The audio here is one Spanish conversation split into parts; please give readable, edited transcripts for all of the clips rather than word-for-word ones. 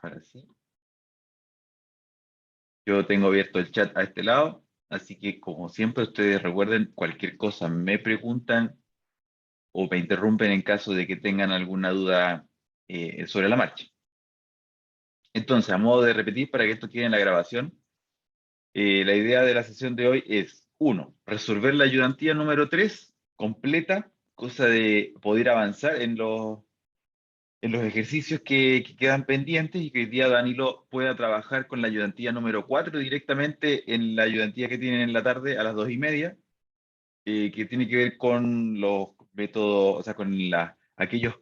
Ahora sí. Yo tengo abierto el chat a este lado, así que como siempre ustedes recuerden, cualquier cosa me preguntan o me interrumpen en caso de que tengan alguna duda sobre la marcha. Entonces, a modo de repetir para que esto quede en la grabación, la idea de la sesión de hoy es, uno, resolver la ayudantía número 3 completa, cosa de poder avanzar en los ejercicios que quedan pendientes y que hoy día Danilo pueda trabajar con la ayudantía número 4 directamente en la ayudantía que tienen en la tarde a las 2:30, que tiene que ver con los métodos, o sea, con aquellos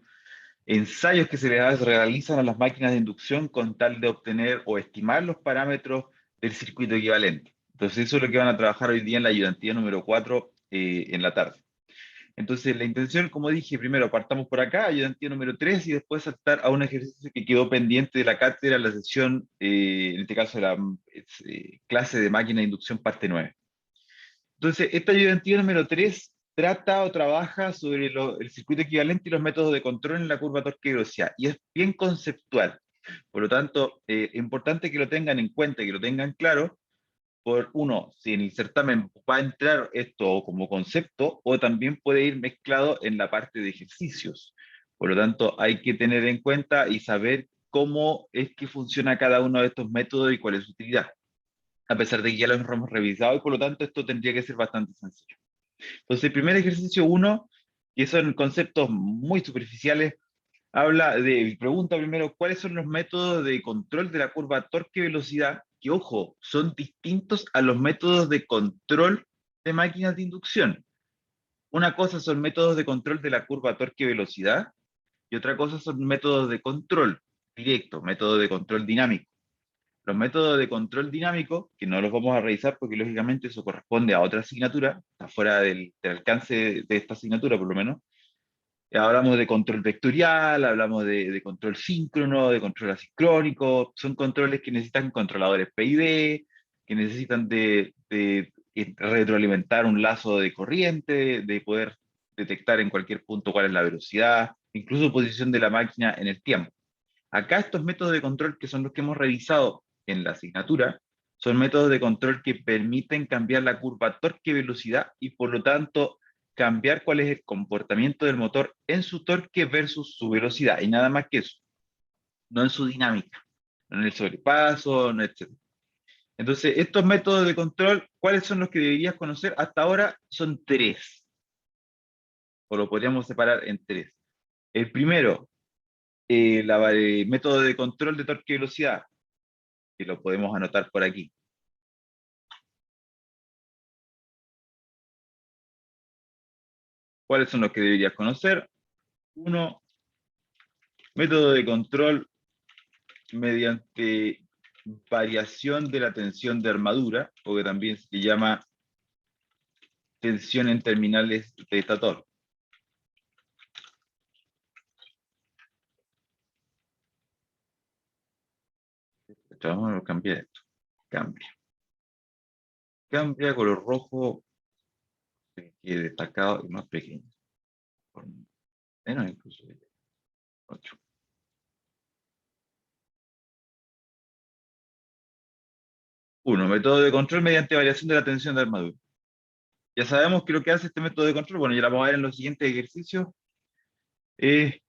ensayos que se les realizan a las máquinas de inducción con tal de obtener o estimar los parámetros del circuito equivalente. Entonces eso es lo que van a trabajar hoy día en la ayudantía número 4 en la tarde. Entonces, la intención, como dije, primero partamos por acá, ayudantía número 3, y después saltar a un ejercicio que quedó pendiente de la cátedra, la sesión, en este caso, la clase de máquina de inducción parte 9. Entonces, esta ayudantía número 3 trata o trabaja sobre el circuito equivalente y los métodos de control en la curva torque-velocidad, y es bien conceptual. Por lo tanto, es importante que lo tengan en cuenta, que lo tengan claro, por uno, si en el certamen va a entrar esto como concepto o también puede ir mezclado en la parte de ejercicios. Por lo tanto, hay que tener en cuenta y saber cómo es que funciona cada uno de estos métodos y cuál es su utilidad, a pesar de que ya los hemos revisado y por lo tanto esto tendría que ser bastante sencillo. Entonces, el primer ejercicio uno, que son conceptos muy superficiales, pregunta primero, ¿cuáles son los métodos de control de la curva torque-velocidad? Que, ojo, son distintos a los métodos de control de máquinas de inducción. Una cosa son métodos de control de la curva torque-velocidad y otra cosa son métodos de control directo, métodos de control dinámico. Los métodos de control dinámico, que no los vamos a revisar porque lógicamente eso corresponde a otra asignatura, está fuera del alcance de esta asignatura por lo menos. Hablamos de control vectorial, hablamos de control síncrono, de control asincrónico. Son controles que necesitan controladores PID, que necesitan de retroalimentar un lazo de corriente, de poder detectar en cualquier punto cuál es la velocidad, incluso posición de la máquina en el tiempo. Acá estos métodos de control, que son los que hemos revisado en la asignatura, son métodos de control que permiten cambiar la curva torque-velocidad y por lo tanto cambiar cuál es el comportamiento del motor en su torque versus su velocidad, y nada más que eso, no en su dinámica, no en el sobrepaso, no, etc. Entonces, estos métodos de control, ¿cuáles son los que deberías conocer? Hasta ahora son tres, o lo podríamos separar en tres. El primero, el método de control de torque-velocidad, que lo podemos anotar por aquí. ¿Cuáles son los que deberías conocer? Uno, método de control mediante variación de la tensión de armadura, o que también se llama tensión en terminales de estator. Vamos a cambiar esto. Cambia. Cambia color rojo, que quede destacado y más pequeño. Menos incluso. 8. Uno, método de control mediante variación de la tensión de armadura. Ya sabemos que lo que hace este método de control, bueno, ya lo vamos a ver en los siguientes ejercicios, es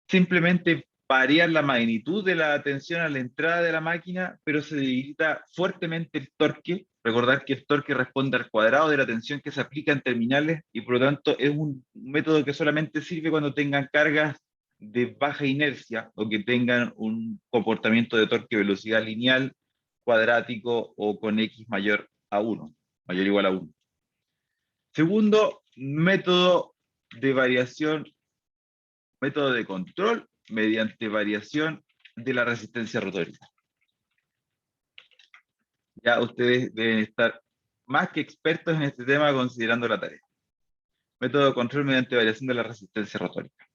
simplemente variar la magnitud de la tensión a la entrada de la máquina, pero se debilita fuertemente el torque. Recordar que el torque responde al cuadrado de la tensión que se aplica en terminales y por lo tanto es un método que solamente sirve cuando tengan cargas de baja inercia o que tengan un comportamiento de torque-velocidad lineal, cuadrático o con X mayor a 1, mayor o igual a 1. Segundo, método de variación, método de control mediante variación de la resistencia rotórica. Ya ustedes deben estar más que expertos en este tema considerando la tarea. Método de control mediante variación de la resistencia rotórica.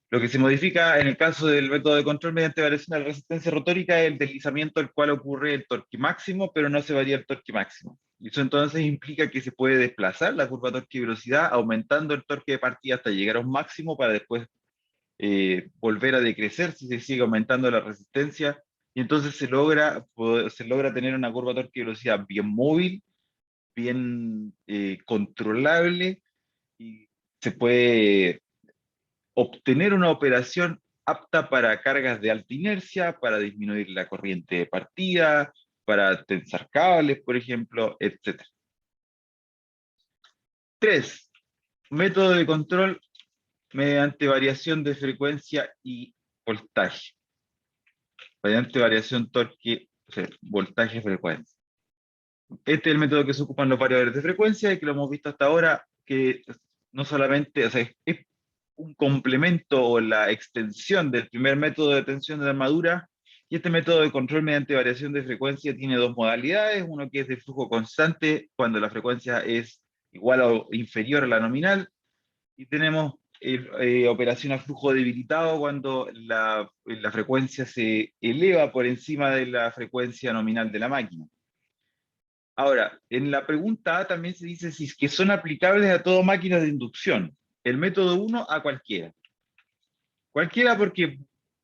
Lo que se modifica en el caso del método de control mediante variación de la resistencia rotórica es el deslizamiento al cual ocurre el torque máximo, pero no se varía el torque máximo. Y eso entonces implica que se puede desplazar la curva torque y velocidad aumentando el torque de partida hasta llegar a un máximo para después volver a decrecer si se sigue aumentando la resistencia, y entonces se logra tener una curva torque-velocidad bien móvil, bien controlable, y se puede obtener una operación apta para cargas de alta inercia, para disminuir la corriente de partida, para tensar cables, por ejemplo, etc. 3. Método de control mediante variación de frecuencia y voltaje. Mediante variación torque, o sea, voltaje, frecuencia. Este es el método que se ocupan los variadores de frecuencia y que lo hemos visto hasta ahora, que no solamente, o sea, es un complemento o la extensión del primer método de tensión de la armadura, y este método de control mediante variación de frecuencia tiene dos modalidades, uno que es de flujo constante, cuando la frecuencia es igual o inferior a la nominal, y tenemos operación a flujo debilitado cuando la frecuencia se eleva por encima de la frecuencia nominal de la máquina. Ahora, en la pregunta A también se dice si es que son aplicables a toda máquina de inducción. El método 1 a cualquiera. Cualquiera porque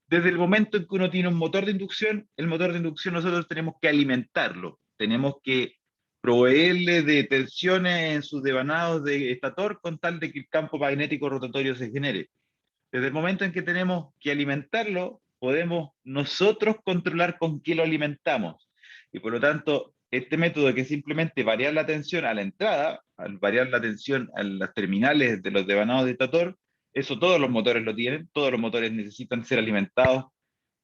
desde el momento en que uno tiene un motor de inducción, el motor de inducción nosotros tenemos que alimentarlo. Tenemos que proveerle de tensiones en sus devanados de estator con tal de que el campo magnético rotatorio se genere. Desde el momento en que tenemos que alimentarlo, podemos nosotros controlar con qué lo alimentamos. Y por lo tanto, este método que es simplemente variar la tensión a la entrada, al variar la tensión a las terminales de los devanados de estator, eso todos los motores lo tienen, todos los motores necesitan ser alimentados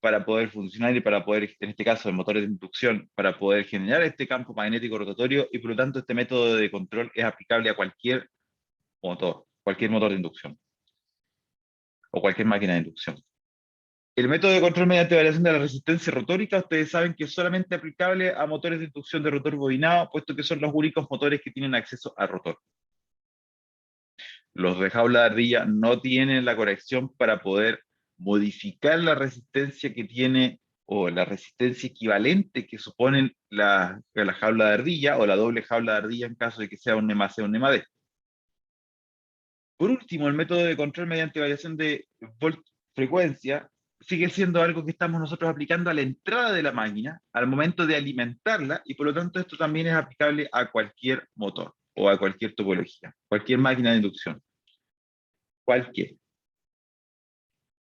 para poder funcionar y para poder, en este caso, el motor de inducción, para poder generar este campo magnético rotatorio, y por lo tanto este método de control es aplicable a cualquier motor de inducción o cualquier máquina de inducción. El método de control mediante variación de la resistencia rotórica, ustedes saben que es solamente aplicable a motores de inducción de rotor bobinado, puesto que son los únicos motores que tienen acceso al rotor. Los de jaula de ardilla no tienen la corrección para poder modificar la resistencia que tiene, o la resistencia equivalente que suponen la jaula de ardilla, o la doble jaula de ardilla en caso de que sea un NEMA C o un NEMA D. Por último, el método de control mediante variación de frecuencia sigue siendo algo que estamos nosotros aplicando a la entrada de la máquina, al momento de alimentarla, y por lo tanto esto también es aplicable a cualquier motor o a cualquier topología, cualquier máquina de inducción, cualquier.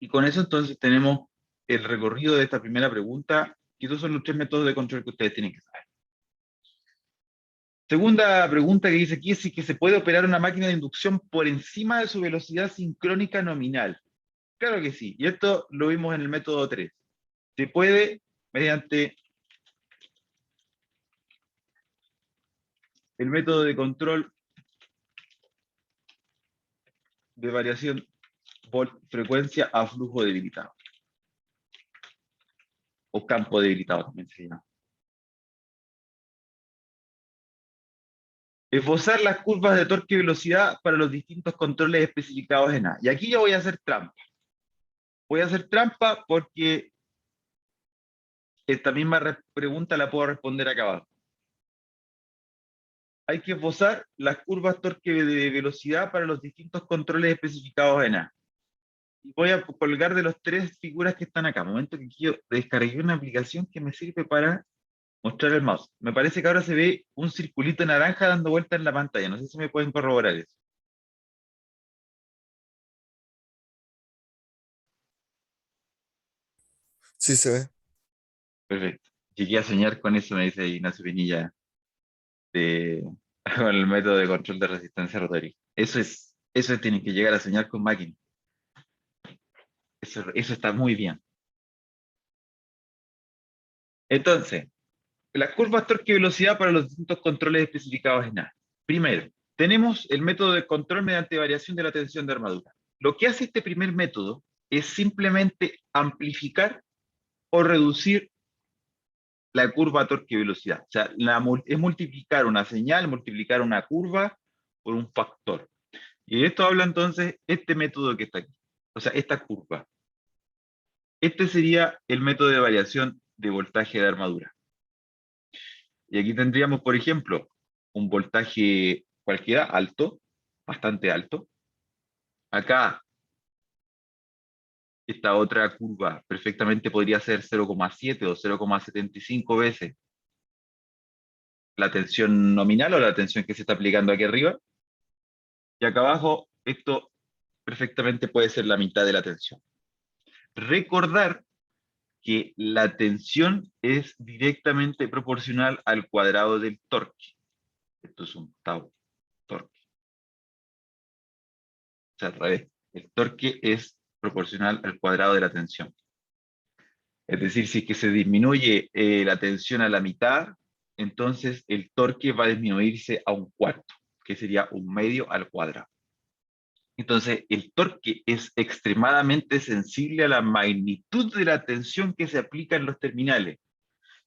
Y con eso entonces tenemos el recorrido de esta primera pregunta, y estos son los tres métodos de control que ustedes tienen que saber. Segunda pregunta que dice aquí es si que se puede operar una máquina de inducción por encima de su velocidad sincrónica nominal. Claro que sí, y esto lo vimos en el método 3. Se puede, mediante el método de control de variación frecuencia a flujo debilitado, o campo debilitado también se llama. Esbozar las curvas de torque y velocidad para los distintos controles especificados en A. Y aquí yo voy a hacer trampa. Voy a hacer trampa porque esta misma pregunta la puedo responder acá abajo. Hay que esbozar las curvas torque de velocidad para los distintos controles especificados en A. Y voy a colgar de las tres figuras que están acá. Momento que yo descargué una aplicación que me sirve para mostrar el mouse. Me parece que ahora se ve un circulito naranja dando vuelta en la pantalla. No sé si me pueden corroborar eso. Sí se ve. Perfecto. Llegué a soñar con eso, me dice Ignacio Pinilla, de, con el método de control de resistencia rotaria. Eso tienen que llegar a soñar con máquinas. Eso está muy bien. Entonces, las curvas torque y velocidad para los distintos controles especificados en A. Primero, tenemos el método de control mediante variación de la tensión de armadura. Lo que hace este primer método es simplemente amplificar o reducir la curva torque y velocidad. O sea, es multiplicar una señal, multiplicar una curva por un factor. Y de esto habla entonces este método que está aquí. O sea, esta curva. Este sería el método de variación de voltaje de armadura. Y aquí tendríamos, por ejemplo, un voltaje cualquiera alto, bastante alto. Acá esta otra curva perfectamente podría ser 0,7 o 0,75 veces la tensión nominal o la tensión que se está aplicando aquí arriba. Y acá abajo, esto perfectamente puede ser la mitad de la tensión. Recordar que la tensión es directamente proporcional al cuadrado del torque. Esto es un tau torque. O sea, al revés. El torque es proporcional al cuadrado de la tensión. Es decir, si es que se disminuye la tensión a la mitad, entonces el torque va a disminuirse a un cuarto, que sería un medio al cuadrado. Entonces, el torque es extremadamente sensible a la magnitud de la tensión que se aplica en los terminales.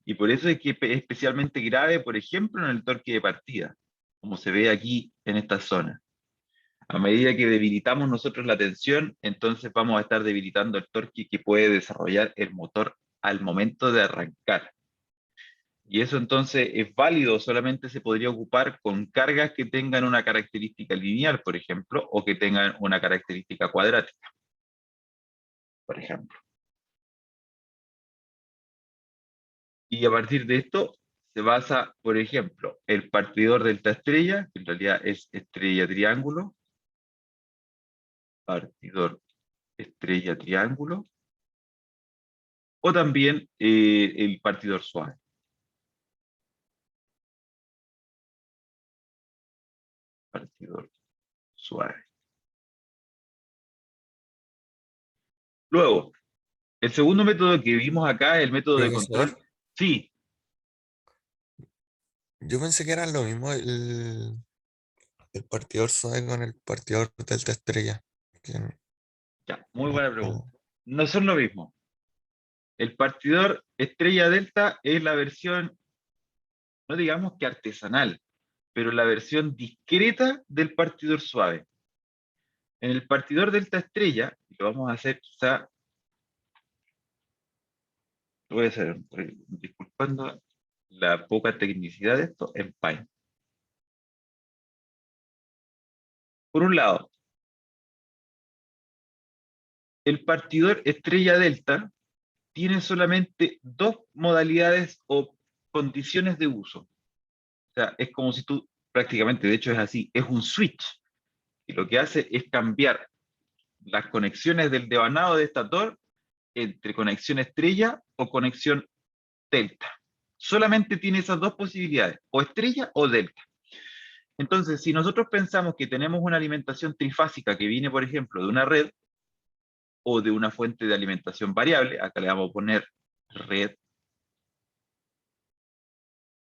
Y por eso es que es especialmente grave, por ejemplo, en el torque de partida, como se ve aquí en esta zona. A medida que debilitamos nosotros la tensión, entonces vamos a estar debilitando el torque que puede desarrollar el motor al momento de arrancar. Y eso entonces es válido, solamente se podría ocupar con cargas que tengan una característica lineal, por ejemplo, o que tengan una característica cuadrática, por ejemplo. Y a partir de esto se basa, por ejemplo, el partidor delta estrella, que en realidad es estrella triángulo, partidor estrella triángulo, o también el partidor suave. Partidor suave. Luego, el segundo método que vimos acá es el método de Profesor, control. Sí, yo pensé que era lo mismo el partidor suave con el partidor delta estrella. Que ya, muy no- buena pregunta. no- No son lo mismo. El partidor estrella delta es la versión, no digamos que artesanal, pero la versión discreta del partidor suave. En el partidor delta estrella, y lo vamos a hacer quizá, lo voy a hacer disculpando la poca tecnicidad de esto, en Paint. Por un lado, el partidor estrella delta tiene solamente dos modalidades o condiciones de uso. O sea, es como si tú, prácticamente, de hecho es así, es un switch. Y lo que hace es cambiar las conexiones del devanado de estator entre conexión estrella o conexión delta. Solamente tiene esas dos posibilidades, o estrella o delta. Entonces, si nosotros pensamos que tenemos una alimentación trifásica que viene, por ejemplo, de una red o de una fuente de alimentación variable, acá le vamos a poner red.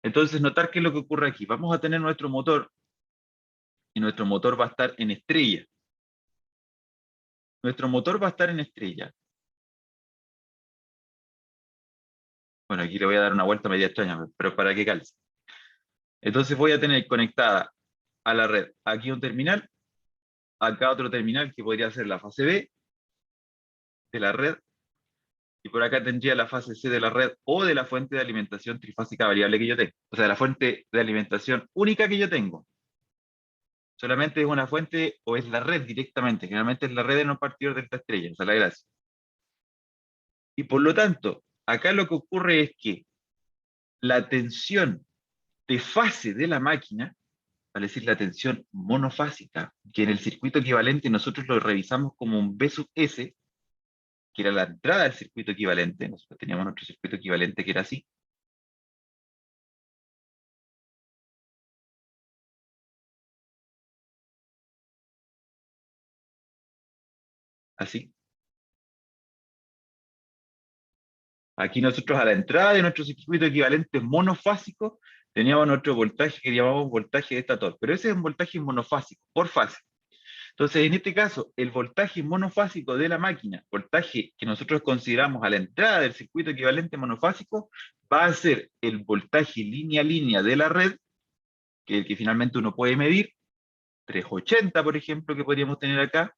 Entonces, notar qué es lo que ocurre aquí. Vamos a tener nuestro motor y nuestro motor va a estar en estrella. Nuestro motor va a estar en estrella. Bueno, aquí le voy a dar una vuelta media extraña, pero para que calce. Entonces voy a tener conectada a la red aquí un terminal, acá otro terminal que podría ser la fase B de la red, y por acá tendría la fase C de la red o de la fuente de alimentación trifásica variable que yo tengo. O sea, la fuente de alimentación única que yo tengo. Solamente es una fuente o es la red directamente. Generalmente es la red de no partidor de esta estrella. Esa es la gracia. Y por lo tanto, acá lo que ocurre es que la tensión de fase de la máquina, vale decir la tensión monofásica, que en el circuito equivalente nosotros lo revisamos como un B sub S, que era la entrada del circuito equivalente. Nosotros teníamos nuestro circuito equivalente que era así. Así. Aquí nosotros a la entrada de nuestro circuito equivalente monofásico teníamos nuestro voltaje que llamamos voltaje de estator, pero ese es un voltaje monofásico, por fase. Entonces, en este caso, el voltaje monofásico de la máquina, voltaje que nosotros consideramos a la entrada del circuito equivalente monofásico, va a ser el voltaje línea a línea de la red, que es el que finalmente uno puede medir, 380, por ejemplo, que podríamos tener acá,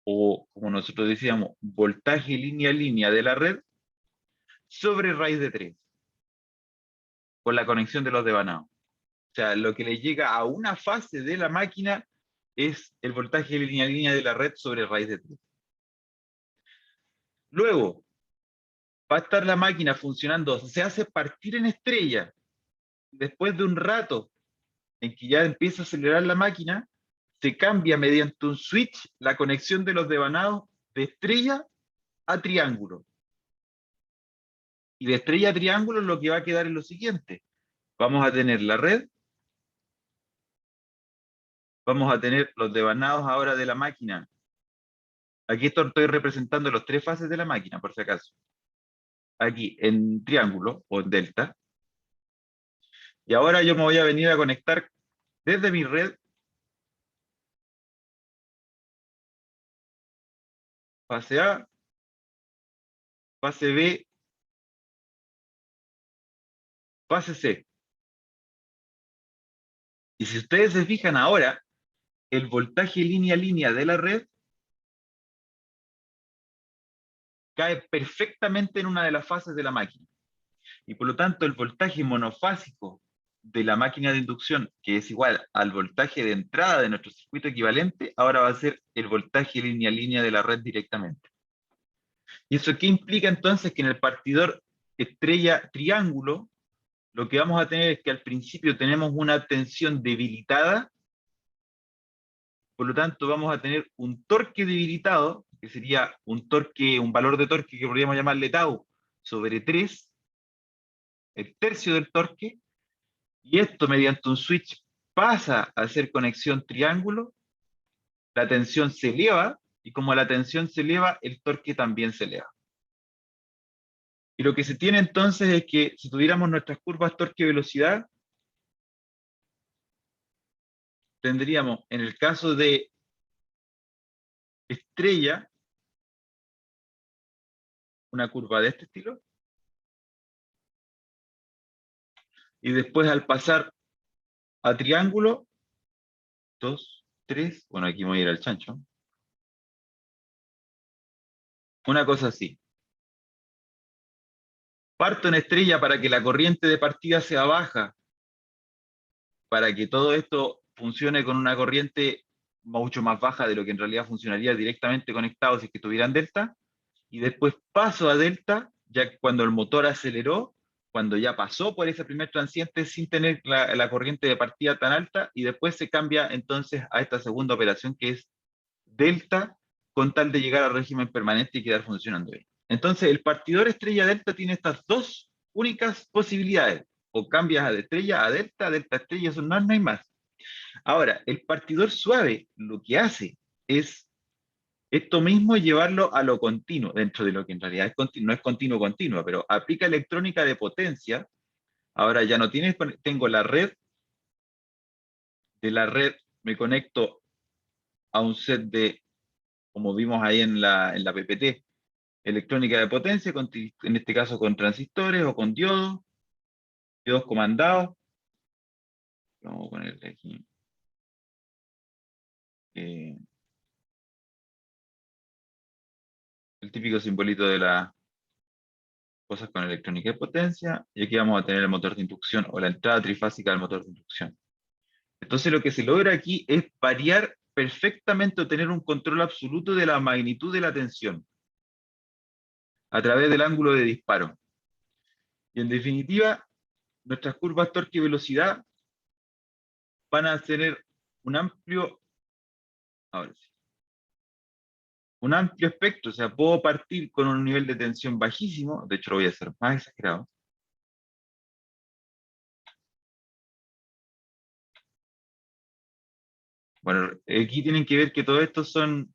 o como nosotros decíamos, voltaje línea a línea de la red sobre raíz de 3, con la conexión de los devanados. O sea, lo que le llega a una fase de la máquina es el voltaje línea a línea de la red sobre raíz de 3. Luego, va a estar la máquina funcionando, se hace partir en estrella. Después de un rato en que ya empieza a acelerar la máquina, se cambia mediante un switch la conexión de los devanados de estrella a triángulo. Y de estrella a triángulo lo que va a quedar es lo siguiente. Vamos a tener la red, vamos a tener los devanados ahora de la máquina. Aquí estoy representando las 3 fases de la máquina, por si acaso. Aquí en triángulo o en delta. Y ahora yo me voy a venir a conectar desde mi red, fase A, fase B, fase C. Y si ustedes se fijan ahora, el voltaje línea a línea de la red cae perfectamente en una de las fases de la máquina. Y por lo tanto, el voltaje monofásico de la máquina de inducción, que es igual al voltaje de entrada de nuestro circuito equivalente, ahora va a ser el voltaje línea a línea de la red directamente. ¿Y eso qué implica entonces? Que en el partidor estrella triángulo, lo que vamos a tener es que al principio tenemos una tensión debilitada, por lo tanto vamos a tener un torque debilitado, que sería un torque, un valor de torque que podríamos llamarle tau sobre 3, el tercio del torque, y esto mediante un switch pasa a hacer conexión triángulo, la tensión se eleva, y como la tensión se eleva, el torque también se eleva. Y lo que se tiene entonces es que si tuviéramos nuestras curvas torque-velocidad, tendríamos en el caso de estrella una curva de este estilo, y después al pasar a triángulo, 2, 3, bueno, aquí me voy a ir al chancho, una cosa así. Parto en estrella para que la corriente de partida sea baja, para que todo esto funcione con una corriente mucho más baja de lo que en realidad funcionaría directamente conectado si es que tuvieran delta, y después paso a delta, ya cuando el motor aceleró, cuando ya pasó por ese primer transiente sin tener la corriente de partida tan alta, y después se cambia entonces a esta segunda operación que es delta, con tal de llegar al régimen permanente y quedar funcionando bien. Entonces el partidor estrella delta tiene estas dos únicas posibilidades, o cambias de estrella a delta estrella, eso no hay más. Ahora, el partidor suave lo que hace es esto mismo llevarlo a lo continuo, dentro de lo que en realidad es no es continuo continuo, pero aplica electrónica de potencia. Ahora ya no tienes, tengo la red, de la red me conecto a un set de, como vimos ahí en la PPT, electrónica de potencia, en este caso con transistores o con diodos, diodos comandados. Vamos a ponerle aquí. eh, el típico simbolito de las cosas con electrónica de potencia, y aquí vamos a tener el motor de inducción o la entrada trifásica del motor de inducción. Entonces lo que se logra aquí es variar perfectamente o tener un control absoluto de la magnitud de la tensión a través del ángulo de disparo. Y en definitiva, nuestras curvas torque y velocidad van a tener un amplio, ahora sí, un amplio espectro, o sea, puedo partir con un nivel de tensión bajísimo, de hecho lo voy a hacer más exagerado. Bueno, aquí tienen que ver que todo esto son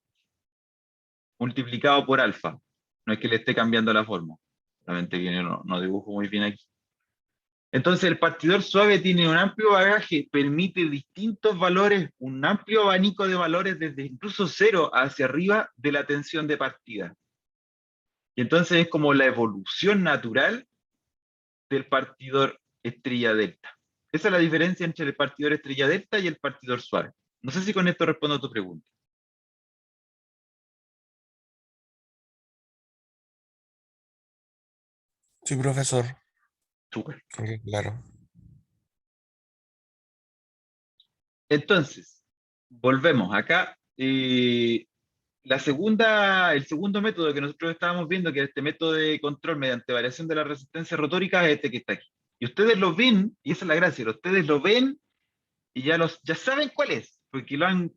multiplicado por alfa, no es que le esté cambiando la forma, realmente viene, no dibujo muy bien aquí. Entonces el partidor suave tiene un amplio bagaje, permite distintos valores, un amplio abanico de valores desde incluso 0 hacia arriba de la tensión de partida. Y entonces es como la evolución natural del partidor estrella delta. Esa es la diferencia entre el partidor estrella delta y el partidor suave. No sé si con esto respondo a tu pregunta. Sí, profesor. Súper. Ok, claro. Entonces, volvemos acá. El segundo método que nosotros estábamos viendo, que es este método de control mediante variación de la resistencia rotórica, es este que está aquí. Y ustedes lo ven, y esa es la gracia, ustedes lo ven y ya saben cuál es, porque lo han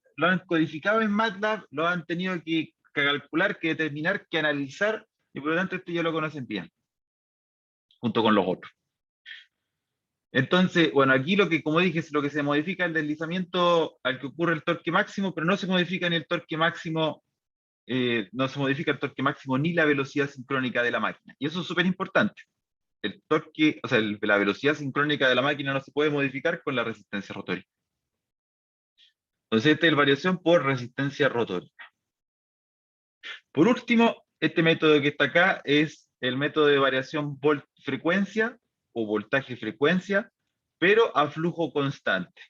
codificado en MATLAB, lo han tenido que calcular, que determinar, que analizar, y por lo tanto esto ya lo conocen bien, junto con los otros. Entonces, bueno, aquí lo que, como dije, es lo que se modifica el deslizamiento al que ocurre el torque máximo, pero no se modifica ni el torque máximo, no se modifica el torque máximo ni la velocidad sincrónica de la máquina. Y eso es súper importante. El torque, o sea, la velocidad sincrónica de la máquina no se puede modificar con la resistencia rotórica. Entonces, esta es la variación por resistencia rotórica. Por último, este método que está acá es el método de variación volt-frecuencia o voltaje-frecuencia, pero a flujo constante.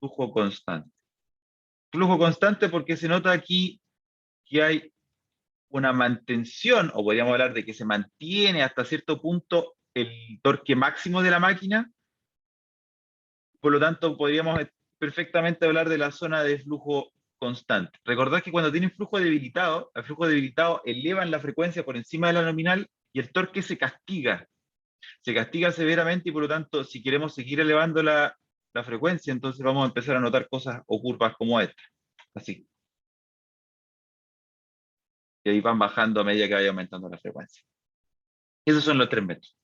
Flujo constante. Flujo constante porque se nota aquí que hay una mantención, o podríamos hablar de que se mantiene hasta cierto punto el torque máximo de la máquina. Por lo tanto, podríamos perfectamente hablar de la zona de flujo constante. Recordad que cuando tienen flujo debilitado, el flujo debilitado elevan la frecuencia por encima de la nominal y el torque se castiga severamente y por lo tanto, si queremos seguir elevando la frecuencia, entonces vamos a empezar a notar cosas o curvas como esta, así. Y ahí van bajando a medida que vaya aumentando la frecuencia. Esos son los tres métodos.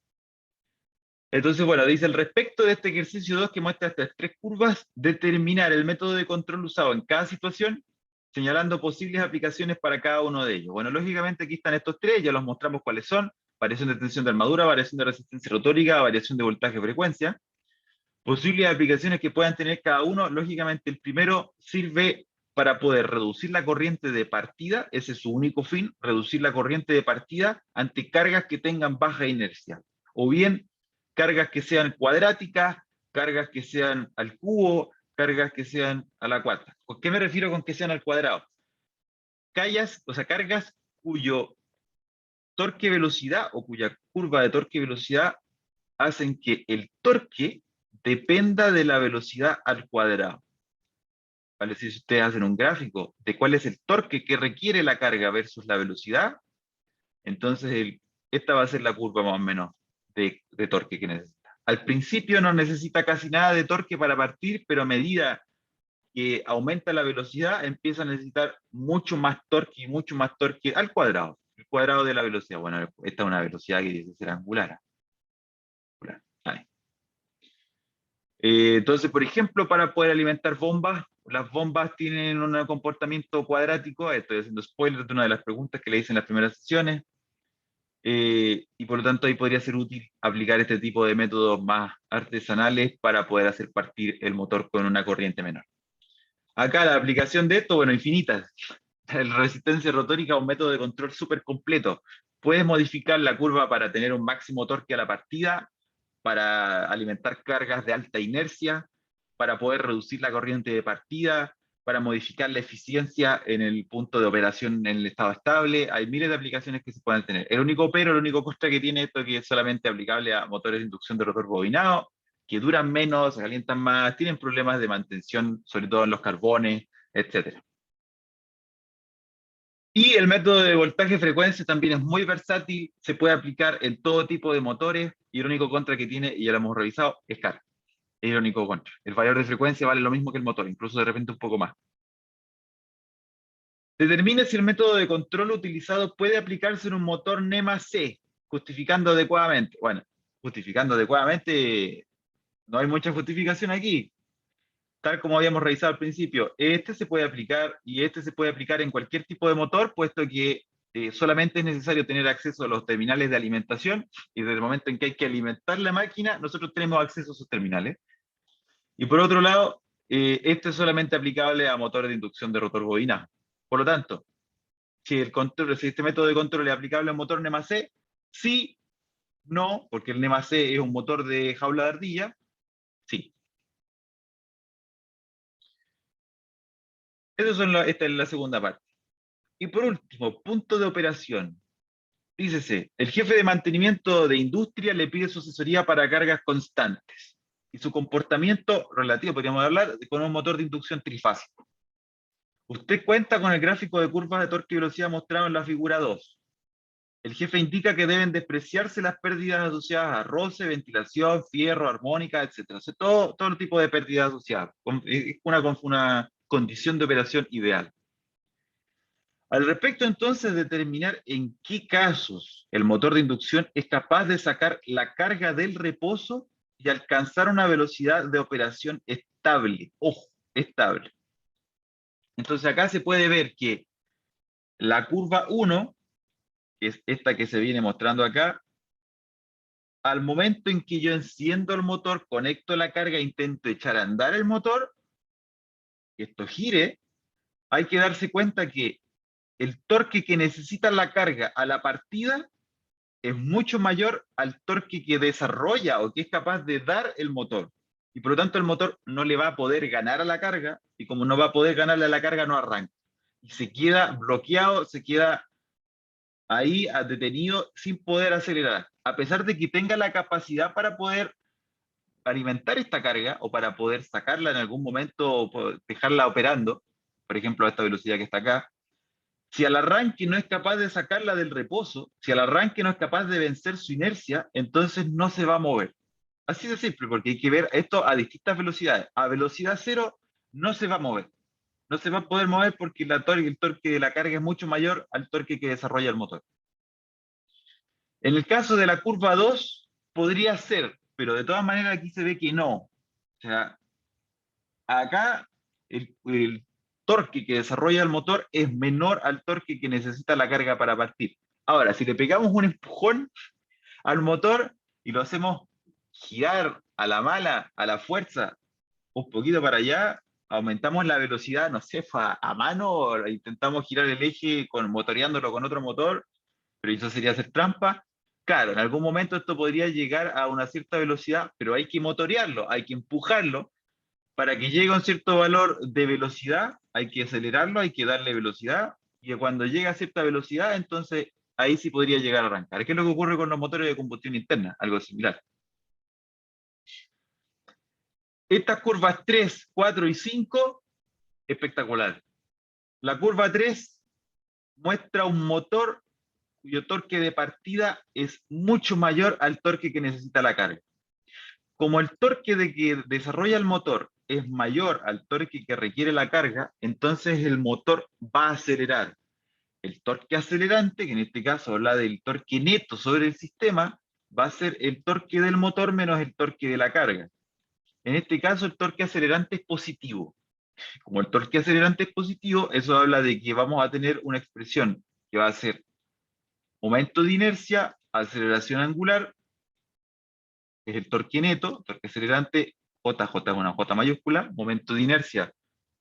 Entonces, bueno, dice al respecto de este ejercicio 2 que muestra estas tres curvas, determinar el método de control usado en cada situación, señalando posibles aplicaciones para cada uno de ellos. Bueno, lógicamente aquí están estos tres, ya los mostramos cuáles son: variación de tensión de armadura, variación de resistencia rotórica, variación de voltaje-frecuencia. Posibles aplicaciones que puedan tener cada uno, lógicamente el primero sirve para poder reducir la corriente de partida, ese es su único fin, reducir la corriente de partida ante cargas que tengan baja inercia, o bien cargas que sean cuadráticas, cargas que sean al cubo, cargas que sean a la cuarta. ¿Con qué me refiero con que sean al cuadrado? O sea, cargas cuyo torque velocidad o cuya curva de torque velocidad hacen que el torque dependa de la velocidad al cuadrado. ¿Vale? Si ustedes hacen un gráfico de cuál es el torque que requiere la carga versus la velocidad, entonces esta va a ser la curva más o menos de torque que necesita. Al principio no necesita casi nada de torque para partir, pero a medida que aumenta la velocidad, empieza a necesitar mucho más torque y mucho más torque al cuadrado. El cuadrado de la velocidad. Bueno, esta es una velocidad que dice ser angular. Ahí. Entonces, por ejemplo, para poder alimentar bombas, las bombas tienen un comportamiento cuadrático. Estoy haciendo spoiler de una de las preguntas que le hice en las primeras sesiones. Y por lo tanto ahí podría ser útil aplicar este tipo de métodos más artesanales para poder hacer partir el motor con una corriente menor. Acá la aplicación de esto, bueno, infinitas. La resistencia rotórica es un método de control súper completo. Puedes modificar la curva para tener un máximo torque a la partida, para alimentar cargas de alta inercia, para poder reducir la corriente de partida, para modificar la eficiencia en el punto de operación en el estado estable. Hay miles de aplicaciones que se pueden tener. El único contra que tiene esto es que es solamente aplicable a motores de inducción de rotor bobinado, que duran menos, se calientan más, tienen problemas de mantención, sobre todo en los carbones, etcétera. Y el método de voltaje-frecuencia también es muy versátil, se puede aplicar en todo tipo de motores, y el único contra que tiene, y ya lo hemos revisado, es caro. Es el único contra. El valor de frecuencia vale lo mismo que el motor, incluso de repente un poco más. Determine si el método de control utilizado puede aplicarse en un motor NEMA C, justificando adecuadamente. Bueno, justificando adecuadamente, no hay mucha justificación aquí. Tal como habíamos revisado al principio, este se puede aplicar y este se puede aplicar en cualquier tipo de motor, puesto que solamente es necesario tener acceso a los terminales de alimentación, y desde el momento en que hay que alimentar la máquina, nosotros tenemos acceso a esos terminales. Y por otro lado, esto es solamente aplicable a motores de inducción de rotor bobinado. Por lo tanto, si este método de control es aplicable a un motor NEMA C, sí, no, porque el NEMA C es un motor de jaula de ardilla, sí. Esta es la segunda parte. Y por último, punto de operación. Dícese, el jefe de mantenimiento de industria le pide su asesoría para cargas constantes. y su comportamiento relativo, podríamos hablar, con un motor de inducción trifásico. Usted cuenta con el gráfico de curvas de torque y velocidad mostrado en la figura 2. El jefe indica que deben despreciarse las pérdidas asociadas a roce, ventilación, fierro, armónica, etc. O sea, todo tipo de pérdidas asociadas. Es una condición de operación ideal. Al respecto, entonces, determinar en qué casos el motor de inducción es capaz de sacar la carga del reposo y alcanzar una velocidad de operación estable. Ojo, estable. Entonces acá se puede ver que la curva 1, que es esta que se viene mostrando acá, al momento en que yo enciendo el motor, conecto la carga e intento echar a andar el motor, que esto gire, hay que darse cuenta que el torque que necesita la carga a la partida es mucho mayor al torque que desarrolla o que es capaz de dar el motor. Y por lo tanto el motor no le va a poder ganar a la carga, y como no va a poder ganarle a la carga, no arranca. Y se queda bloqueado, se queda ahí detenido sin poder acelerar. A pesar de que tenga la capacidad para poder alimentar esta carga o para poder sacarla en algún momento o dejarla operando, por ejemplo, a esta velocidad que está acá, si al arranque no es capaz de sacarla del reposo, si al arranque no es capaz de vencer su inercia, entonces no se va a mover. Así de simple, porque hay que ver esto a distintas velocidades. A velocidad cero no se va a mover. No se va a poder mover porque el torque de la carga es mucho mayor al torque que desarrolla el motor. En el caso de la curva 2, podría ser, pero de todas maneras aquí se ve que no. O sea, acá el torque que desarrolla el motor es menor al torque que necesita la carga para partir. Ahora, si le pegamos un empujón al motor y lo hacemos girar a la mala, a la fuerza, un poquito para allá, aumentamos la velocidad, no sé, a mano, o intentamos girar el eje motoreándolo con otro motor, pero eso sería hacer trampa. Claro, en algún momento esto podría llegar a una cierta velocidad, pero hay que motorearlo, hay que empujarlo. Para que llegue a un cierto valor de velocidad, hay que acelerarlo, hay que darle velocidad, y cuando llega a cierta velocidad, entonces ahí sí podría llegar a arrancar. ¿Qué es lo que ocurre con los motores de combustión interna? Algo similar. Estas curvas 3, 4 y 5, espectacular. La curva 3 muestra un motor cuyo torque de partida es mucho mayor al torque que necesita la carga. Como el torque de que desarrolla el motor es mayor al torque que requiere la carga, entonces el motor va a acelerar. El torque acelerante, que en este caso habla del torque neto sobre el sistema, va a ser el torque del motor menos el torque de la carga. En este caso el torque acelerante es positivo. Como el torque acelerante es positivo, eso habla de que vamos a tener una expresión que va a ser momento de inercia, aceleración angular, es el torque neto, torque acelerante, JJ es una J mayúscula, momento de inercia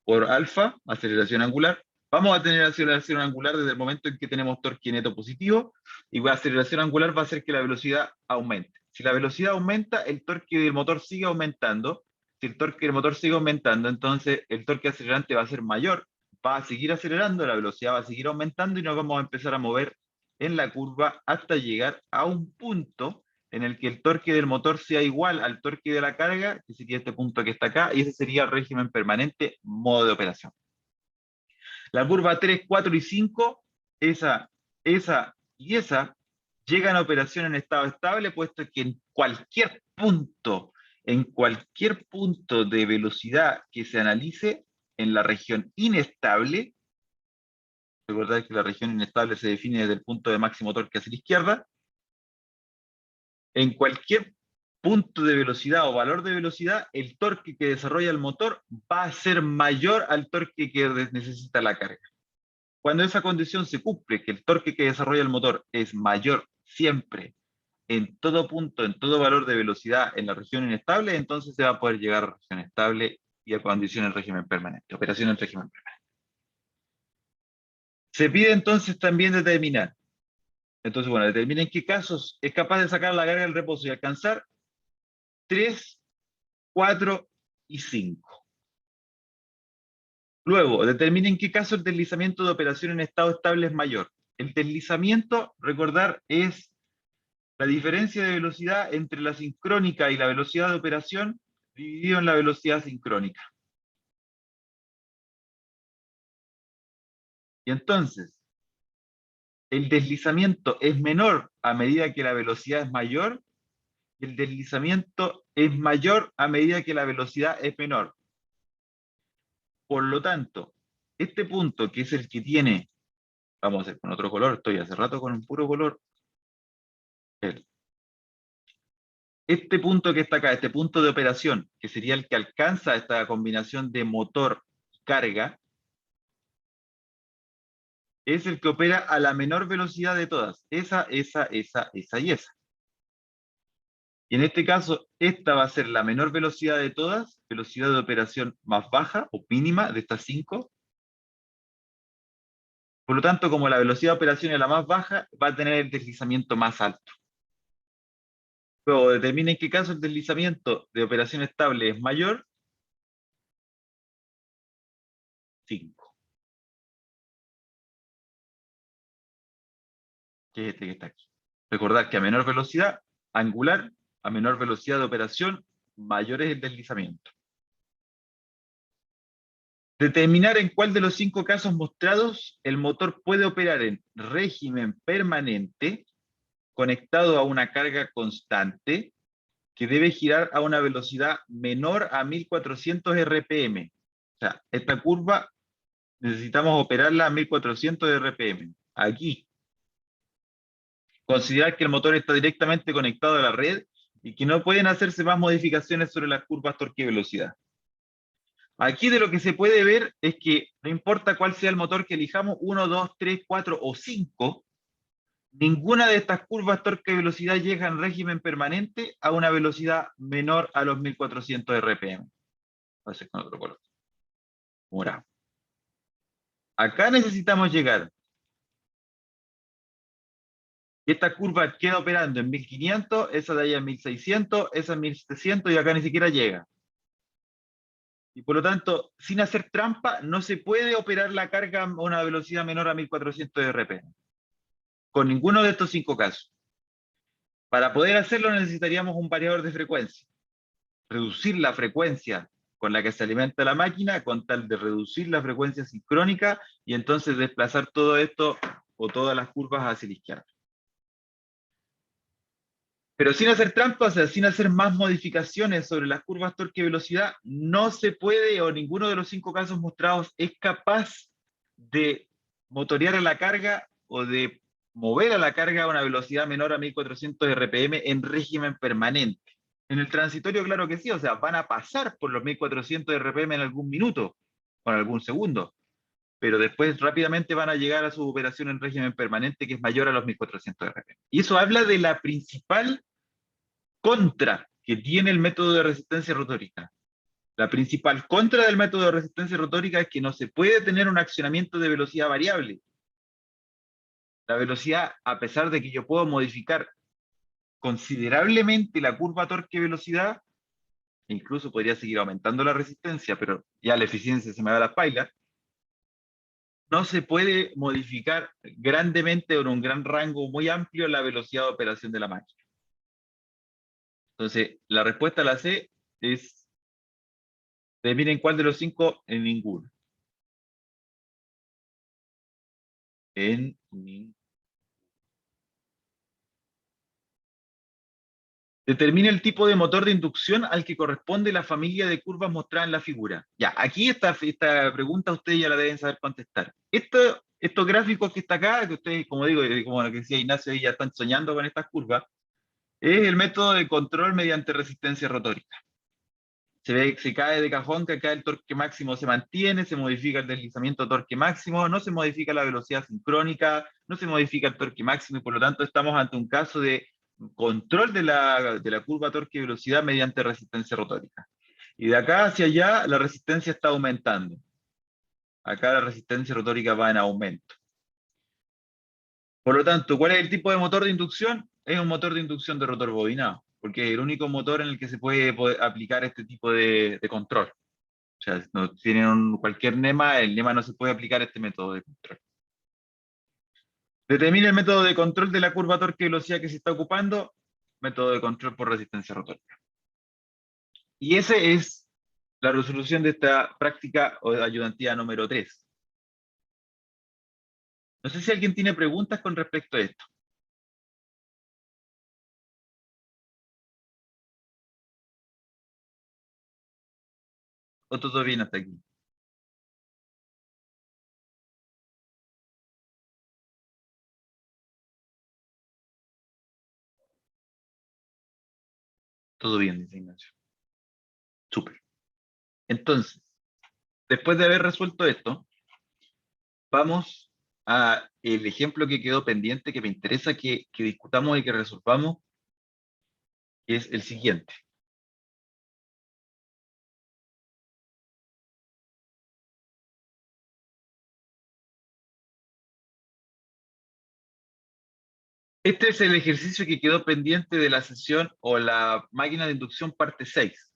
por alfa, aceleración angular. Vamos a tener aceleración angular desde el momento en que tenemos torque neto positivo, y la aceleración angular va a hacer que la velocidad aumente. Si la velocidad aumenta, el torque del motor sigue aumentando. Si el torque del motor sigue aumentando, entonces el torque acelerante va a ser mayor, va a seguir acelerando, la velocidad va a seguir aumentando y nos vamos a empezar a mover en la curva hasta llegar a un punto en el que el torque del motor sea igual al torque de la carga, que sería este punto que está acá, y ese sería el régimen permanente, modo de operación. La curva 3, 4 y 5, esa y esa, llegan a operación en estado estable, puesto que en cualquier punto de velocidad que se analice en la región inestable, recordad que la región inestable se define desde el punto de máximo torque hacia la izquierda, en cualquier punto de velocidad o valor de velocidad, el torque que desarrolla el motor va a ser mayor al torque que necesita la carga. Cuando esa condición se cumple, que el torque que desarrolla el motor es mayor siempre, en todo punto, en todo valor de velocidad en la región inestable, entonces se va a poder llegar a región estable y a condición en régimen permanente, operación en régimen permanente. Se pide entonces también determinar. Entonces, bueno, determina en qué casos es capaz de sacar la carga del reposo y alcanzar 3, 4 y 5. Luego, determina en qué caso el deslizamiento de operación en estado estable es mayor. El deslizamiento, recordar, es la diferencia de velocidad entre la sincrónica y la velocidad de operación dividido en la velocidad sincrónica. Y entonces, el deslizamiento es menor a medida que la velocidad es mayor, y el deslizamiento es mayor a medida que la velocidad es menor. Por lo tanto, este punto, que es el que tiene, vamos a hacer con otro color, estoy hace rato con un puro color, este punto que está acá, este punto de operación, que sería el que alcanza esta combinación de motor y carga, es el que opera a la menor velocidad de todas. Esa y esa. Y en este caso, esta va a ser la menor velocidad de todas, velocidad de operación más baja o mínima de estas 5. Por lo tanto, como la velocidad de operación es la más baja, va a tener el deslizamiento más alto. Luego determina en qué caso el deslizamiento de operación estable es mayor. 5, que es este que está aquí. Recordar que a menor velocidad angular, a menor velocidad de operación, mayor es el deslizamiento. Determinar en cuál de los 5 casos mostrados el motor puede operar en régimen permanente, conectado a una carga constante, que debe girar a una velocidad menor a 1400 RPM. O sea, esta curva necesitamos operarla a 1400 RPM. Aquí, considerar que el motor está directamente conectado a la red y que no pueden hacerse más modificaciones sobre las curvas torque y velocidad. Aquí de lo que se puede ver es que no importa cuál sea el motor que elijamos, 1, 2, 3, 4 o 5, ninguna de estas curvas torque y velocidad llega en régimen permanente a una velocidad menor a los 1400 RPM. Va a ser con otro color. Morado. Acá necesitamos llegar. Y esta curva queda operando en 1500, esa de allá en 1600, esa en 1700 y acá ni siquiera llega. Y por lo tanto, sin hacer trampa, no se puede operar la carga a una velocidad menor a 1400 RPM. Con ninguno de estos 5 casos. Para poder hacerlo necesitaríamos un variador de frecuencia. Reducir la frecuencia con la que se alimenta la máquina con tal de reducir la frecuencia sincrónica y entonces desplazar todo esto o todas las curvas hacia la izquierda. Pero sin hacer trampas, o sea, sin hacer más modificaciones sobre las curvas torque y velocidad, no se puede, o ninguno de los 5 casos mostrados es capaz de motorear a la carga o de mover a la carga a una velocidad menor a 1400 RPM en régimen permanente. En el transitorio, claro que sí, o sea, van a pasar por los 1400 RPM en algún minuto o en algún segundo, pero después rápidamente van a llegar a su operación en régimen permanente que es mayor a los 1400 RPM. Y eso habla de la principal contra que tiene el método de resistencia rotórica. La principal contra del método de resistencia rotórica es que no se puede tener un accionamiento de velocidad variable. La velocidad, a pesar de que yo puedo modificar considerablemente la curva torque-velocidad, e incluso podría seguir aumentando la resistencia, pero ya la eficiencia se me va a las pailas, no se puede modificar grandemente o en un gran rango muy amplio la velocidad de operación de la máquina. Entonces, la respuesta a la C es, miren cuál de los 5, en ninguno. En ninguno. Determina el tipo de motor de inducción al que corresponde la familia de curvas mostrada en la figura. Ya, aquí esta pregunta ustedes ya la deben saber contestar. Estos gráficos que está acá, que ustedes, como digo, como lo que decía Ignacio, ya están soñando con estas curvas, es el método de control mediante resistencia rotórica. Se cae de cajón que acá el torque máximo se mantiene, se modifica el deslizamiento torque máximo, no se modifica la velocidad sincrónica, no se modifica el torque máximo y por lo tanto estamos ante un caso de control de la curva torque-velocidad mediante resistencia rotórica. Y de acá hacia allá la resistencia está aumentando. Acá la resistencia rotórica va en aumento. Por lo tanto, ¿cuál es el tipo de motor de inducción? Es un motor de inducción de rotor bobinado, porque es el único motor en el que se puede aplicar este tipo de control. O sea, no tienen cualquier NEMA, el NEMA no se puede aplicar este método de control. Determina el método de control de la curva torque-velocidad que se está ocupando, método de control por resistencia rotórica. Y esa es la resolución de esta práctica o ayudantía número 3. No sé si alguien tiene preguntas con respecto a esto. ¿O todo bien hasta aquí? Todo bien, dice Ignacio. Súper. Entonces, después de haber resuelto esto, vamos a el ejemplo que quedó pendiente, que me interesa que discutamos y que resolvamos, que es el siguiente. Este es el ejercicio que quedó pendiente de la sesión o la máquina de inducción parte 6,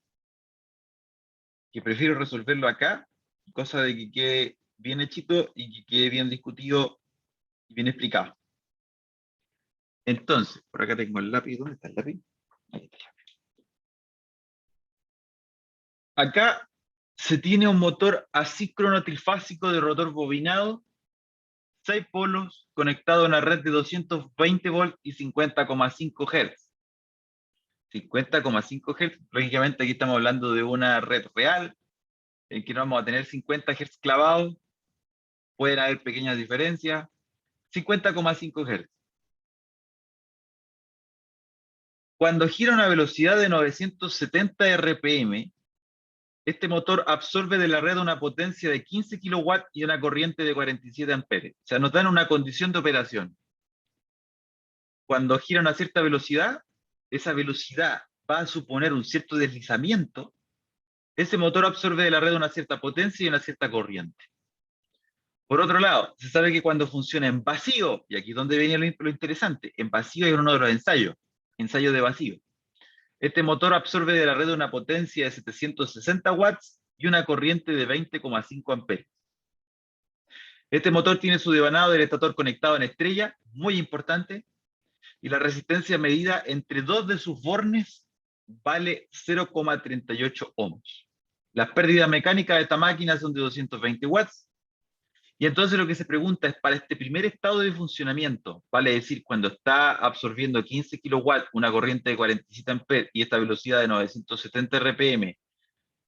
que prefiero resolverlo acá, cosa de que quede bien hechito y que quede bien discutido y bien explicado. Entonces, por acá tengo el lápiz. ¿Dónde está el lápiz? Ahí está. Acá se tiene un motor asíncrono trifásico de rotor bobinado, 6 polos, conectado a una red de 220 volts y 50,5 Hz. 50,5 Hz, lógicamente aquí estamos hablando de una red real, en que no vamos a tener 50 Hz clavados, pueden haber pequeñas diferencias. 50,5 Hz. Cuando gira a una velocidad de 970 RPM, este motor absorbe de la red una potencia de 15 kilowatts y una corriente de 47 amperes. O sea, nos dan una condición de operación. Cuando gira a una cierta velocidad, esa velocidad va a suponer un cierto deslizamiento. Ese motor absorbe de la red una cierta potencia y una cierta corriente. Por otro lado, se sabe que cuando funciona en vacío, y aquí es donde viene lo interesante, en vacío hay uno de los ensayos, ensayo de vacío. Este motor absorbe de la red una potencia de 760 watts y una corriente de 20,5 amperes. Este motor tiene su devanado del estator conectado en estrella, muy importante, y la resistencia medida entre dos de sus bornes vale 0,38 ohms. Las pérdidas mecánicas de esta máquina son de 220 watts, y entonces lo que se pregunta es, para este primer estado de funcionamiento, vale decir, cuando está absorbiendo 15 kilowatts, una corriente de 47 amperes y esta velocidad de 970 RPM,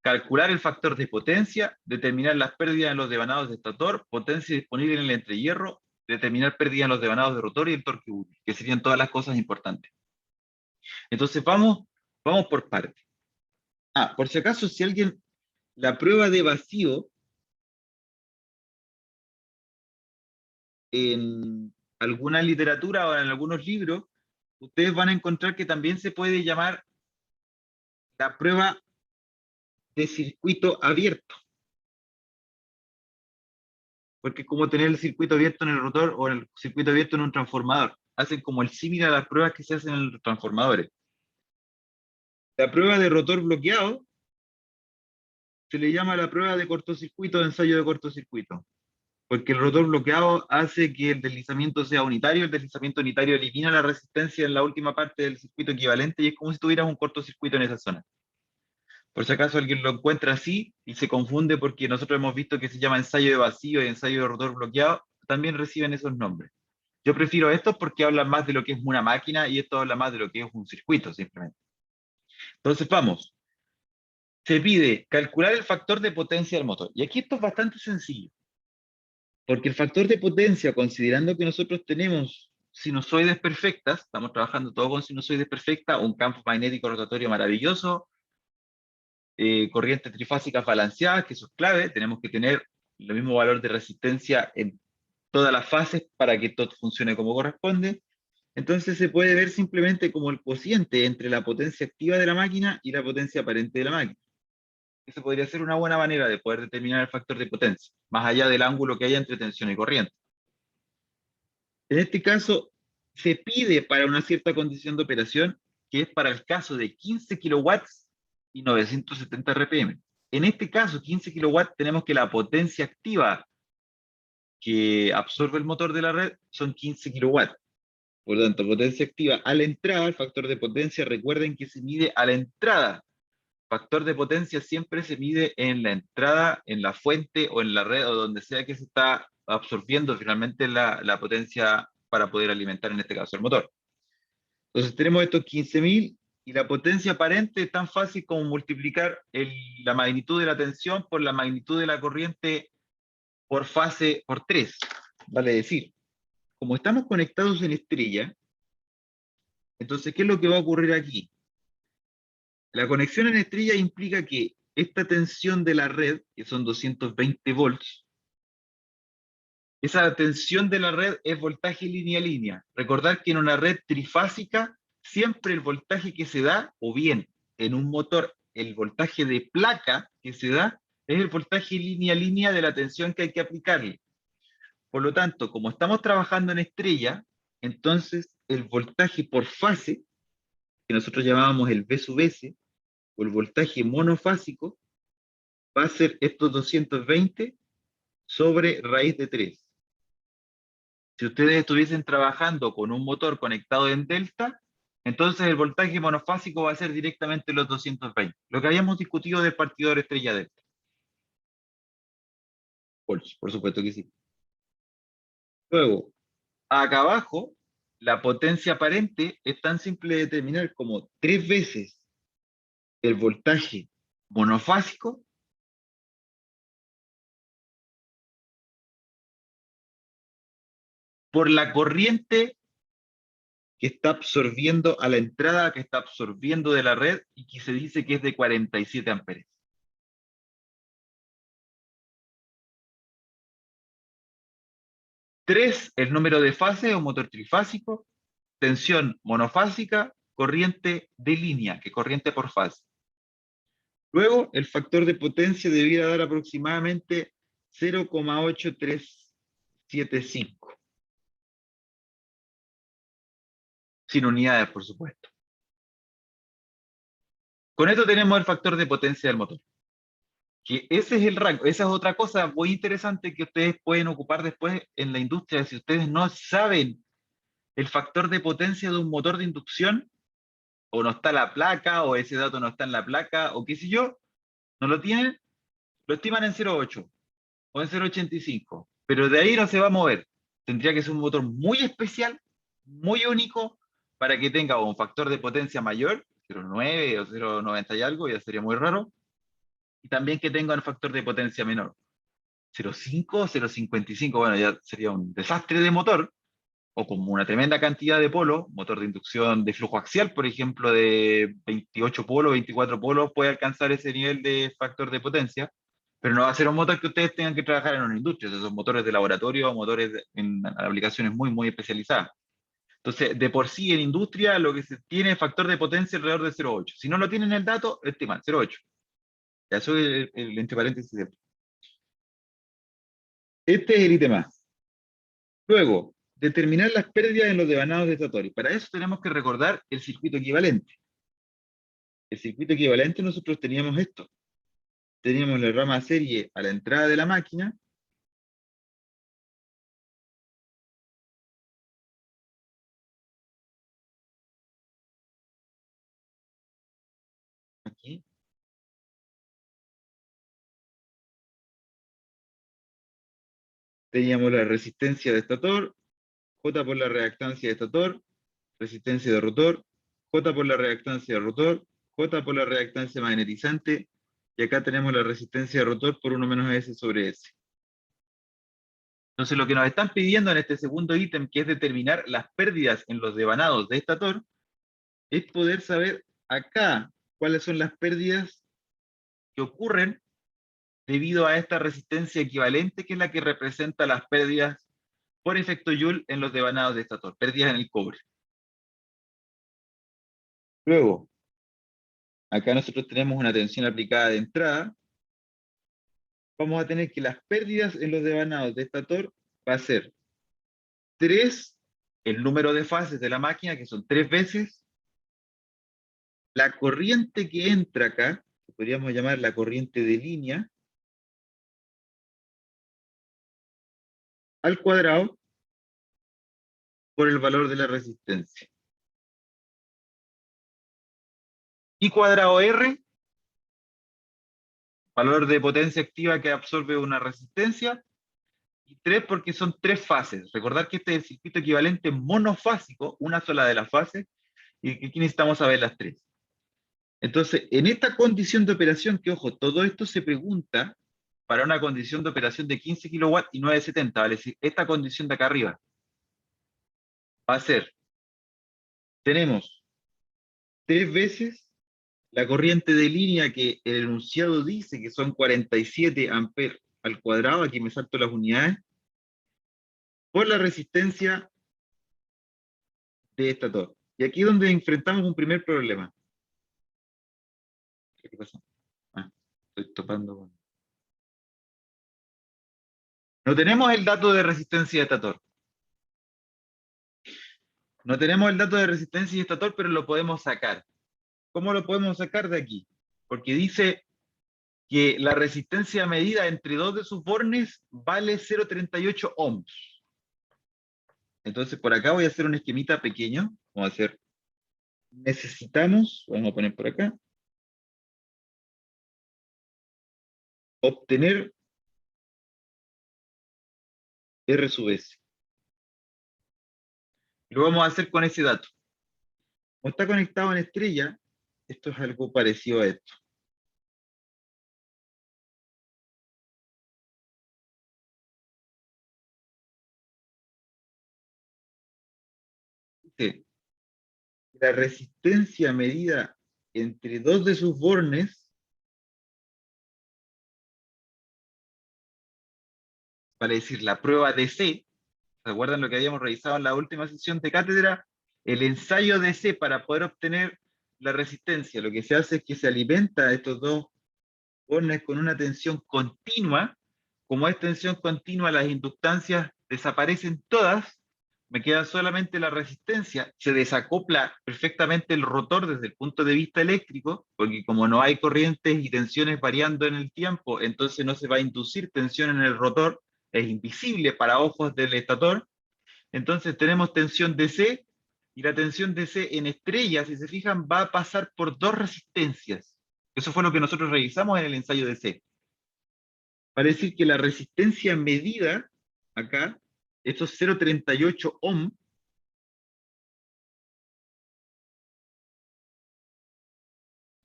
calcular el factor de potencia, determinar las pérdidas en los devanados de estator, potencia disponible en el entrehierro, determinar pérdidas en los devanados de rotor y el torque útil, que serían todas las cosas importantes. Entonces vamos por partes. Por si acaso, si alguien, la prueba de vacío en alguna literatura o en algunos libros, ustedes van a encontrar que también se puede llamar la prueba de circuito abierto, porque es como tener el circuito abierto en el rotor o el circuito abierto en un transformador. Hacen como el símil a las pruebas que se hacen en los transformadores. La prueba de rotor bloqueado se le llama la prueba de cortocircuito o ensayo de cortocircuito, porque el rotor bloqueado hace que el deslizamiento sea unitario. El deslizamiento unitario elimina la resistencia en la última parte del circuito equivalente y es como si tuvieras un cortocircuito en esa zona. Por si acaso alguien lo encuentra así y se confunde, porque nosotros hemos visto que se llama ensayo de vacío y ensayo de rotor bloqueado, también reciben esos nombres. Yo prefiero estos porque hablan más de lo que es una máquina y esto habla más de lo que es un circuito, simplemente. Entonces vamos. Se pide calcular el factor de potencia del motor. Y aquí esto es bastante sencillo, porque el factor de potencia, considerando que nosotros tenemos sinusoides perfectas, estamos trabajando todo con sinusoides perfectas, un campo magnético rotatorio maravilloso, corrientes trifásicas balanceadas, que eso es clave. Tenemos que tener el mismo valor de resistencia en todas las fases para que todo funcione como corresponde. Entonces se puede ver simplemente como el cociente entre la potencia activa de la máquina y la potencia aparente de la máquina. Esa podría ser una buena manera de poder determinar el factor de potencia, más allá del ángulo que haya entre tensión y corriente. En este caso, se pide para una cierta condición de operación, que es para el caso de 15 kilowatts y 970 RPM. En este caso, 15 kilowatts, tenemos que la potencia activa que absorbe el motor de la red son 15 kilowatts. Por lo tanto, potencia activa a la entrada, el factor de potencia, recuerden que se mide a la entrada. factor de potencia siempre se mide en la entrada, en la fuente o en la red o donde sea que se está absorbiendo finalmente la potencia para poder alimentar en este caso el motor. Entonces tenemos estos 15.000 y la potencia aparente es tan fácil como multiplicar la magnitud de la tensión por la magnitud de la corriente por fase por 3. Vale decir, como estamos conectados en estrella, entonces, ¿qué es lo que va a ocurrir aquí? La conexión en estrella implica que esta tensión de la red, que son 220 volts, esa tensión de la red es voltaje línea a línea. Recordar que en una red trifásica, siempre el voltaje que se da, o bien en un motor, el voltaje de placa que se da, es el voltaje línea a línea de la tensión que hay que aplicarle. Por lo tanto, como estamos trabajando en estrella, entonces el voltaje por fase, que nosotros llamábamos el V sub S, o el voltaje monofásico, va a ser estos 220 sobre raíz de 3. Si ustedes estuviesen trabajando con un motor conectado en delta, entonces el voltaje monofásico va a ser directamente los 220, lo que habíamos discutido del partidor estrella delta. Por supuesto que sí. Luego, acá abajo, la potencia aparente es tan simple de determinar como 3 veces el voltaje monofásico por la corriente que está absorbiendo a la entrada, que está absorbiendo de la red y que se dice que es de 47 amperes. 3, el número de fases o motor trifásico, tensión monofásica, corriente de línea, que corriente por fase. Luego, el factor de potencia debiera dar aproximadamente 0,8375. Sin unidades, por supuesto. Con esto tenemos el factor de potencia del motor. Que ese es el rango, esa es otra cosa muy interesante que ustedes pueden ocupar después en la industria. Si ustedes no saben el factor de potencia de un motor de inducción, o no está la placa, o ese dato no está en la placa, o qué sé yo, no lo tienen, lo estiman en 0,8 o en 0,85, pero de ahí no se va a mover. Tendría que ser un motor muy especial, muy único, para que tenga un factor de potencia mayor, 0,9 o 0,90 y algo, ya sería muy raro, y también que tenga un factor de potencia menor. 0,5, 0,55, bueno, ya sería un desastre de motor, o como una tremenda cantidad de polos, motor de inducción de flujo axial, por ejemplo, de 28 polos, 24 polos, puede alcanzar ese nivel de factor de potencia, pero no va a ser un motor que ustedes tengan que trabajar en una industria, esos son motores de laboratorio, motores en aplicaciones muy, muy especializadas. Entonces, de por sí en industria lo que se tiene es factor de potencia alrededor de 0,8. Si no lo tienen el dato, estiman 0,8. Eso es el entre paréntesis. Este es el ítem A. Luego, determinar las pérdidas en los devanados de Satori. Para eso tenemos que recordar el circuito equivalente. El circuito equivalente nosotros teníamos esto. Teníamos la rama serie a la entrada de la máquina. Aquí. Teníamos la resistencia de estator, J por la reactancia de estator, resistencia de rotor, J por la reactancia de rotor, J por la reactancia magnetizante, y acá tenemos la resistencia de rotor por 1 menos S sobre S. Entonces lo que nos están pidiendo en este segundo ítem, que es determinar las pérdidas en los devanados de estator, es poder saber acá cuáles son las pérdidas que ocurren debido a esta resistencia equivalente, que es la que representa las pérdidas por efecto Joule en los devanados de estator, pérdidas en el cobre. Luego, acá nosotros tenemos una tensión aplicada de entrada. Vamos a tener que las pérdidas en los devanados de estator va a ser 3, el número de fases de la máquina, que son 3 veces, la corriente que entra acá, que podríamos llamar la corriente de línea, al cuadrado por el valor de la resistencia. Y cuadrado R valor de potencia activa que absorbe una resistencia, y 3 porque son 3 fases. Recordar que este es el circuito equivalente monofásico, una sola de las fases, y que aquí necesitamos saber las 3. Entonces, en esta condición de operación, que ojo, todo esto se pregunta para una condición de operación de 15 kilowatts y 970, ¿vale? Es decir, esta condición de acá arriba va a ser, tenemos 3 veces la corriente de línea que el enunciado dice que son 47 amperes al cuadrado, aquí me salto las unidades, por la resistencia de estator. Y aquí es donde enfrentamos un primer problema. ¿Qué pasa? Ah, estoy topando con... No tenemos el dato de resistencia de estator. No tenemos el dato de resistencia de estator, pero lo podemos sacar. ¿Cómo lo podemos sacar de aquí? Porque dice que la resistencia medida entre dos de sus bornes vale 0,38 ohms. Entonces por acá voy a hacer un esquemita pequeño. Vamos a hacer, necesitamos, vamos a poner por acá, obtener R sub S. Lo vamos a hacer con ese dato. Como está conectado en estrella, esto es algo parecido a esto. Dice, la resistencia medida entre dos de sus bornes, para decir la prueba DC, ¿recuerdan lo que habíamos revisado en la última sesión de cátedra? El ensayo DC para poder obtener la resistencia, lo que se hace es que se alimenta a estos dos bornes con una tensión continua. Como es tensión continua, las inductancias desaparecen todas, me queda solamente la resistencia, se desacopla perfectamente el rotor desde el punto de vista eléctrico, porque como no hay corrientes y tensiones variando en el tiempo, entonces no se va a inducir tensión en el rotor, es invisible para ojos del estator. Entonces tenemos tensión DC, y la tensión DC en estrellas, si se fijan, va a pasar por dos resistencias. Eso fue lo que nosotros revisamos en el ensayo DC. Para decir que la resistencia medida acá, estos 0,38 ohm,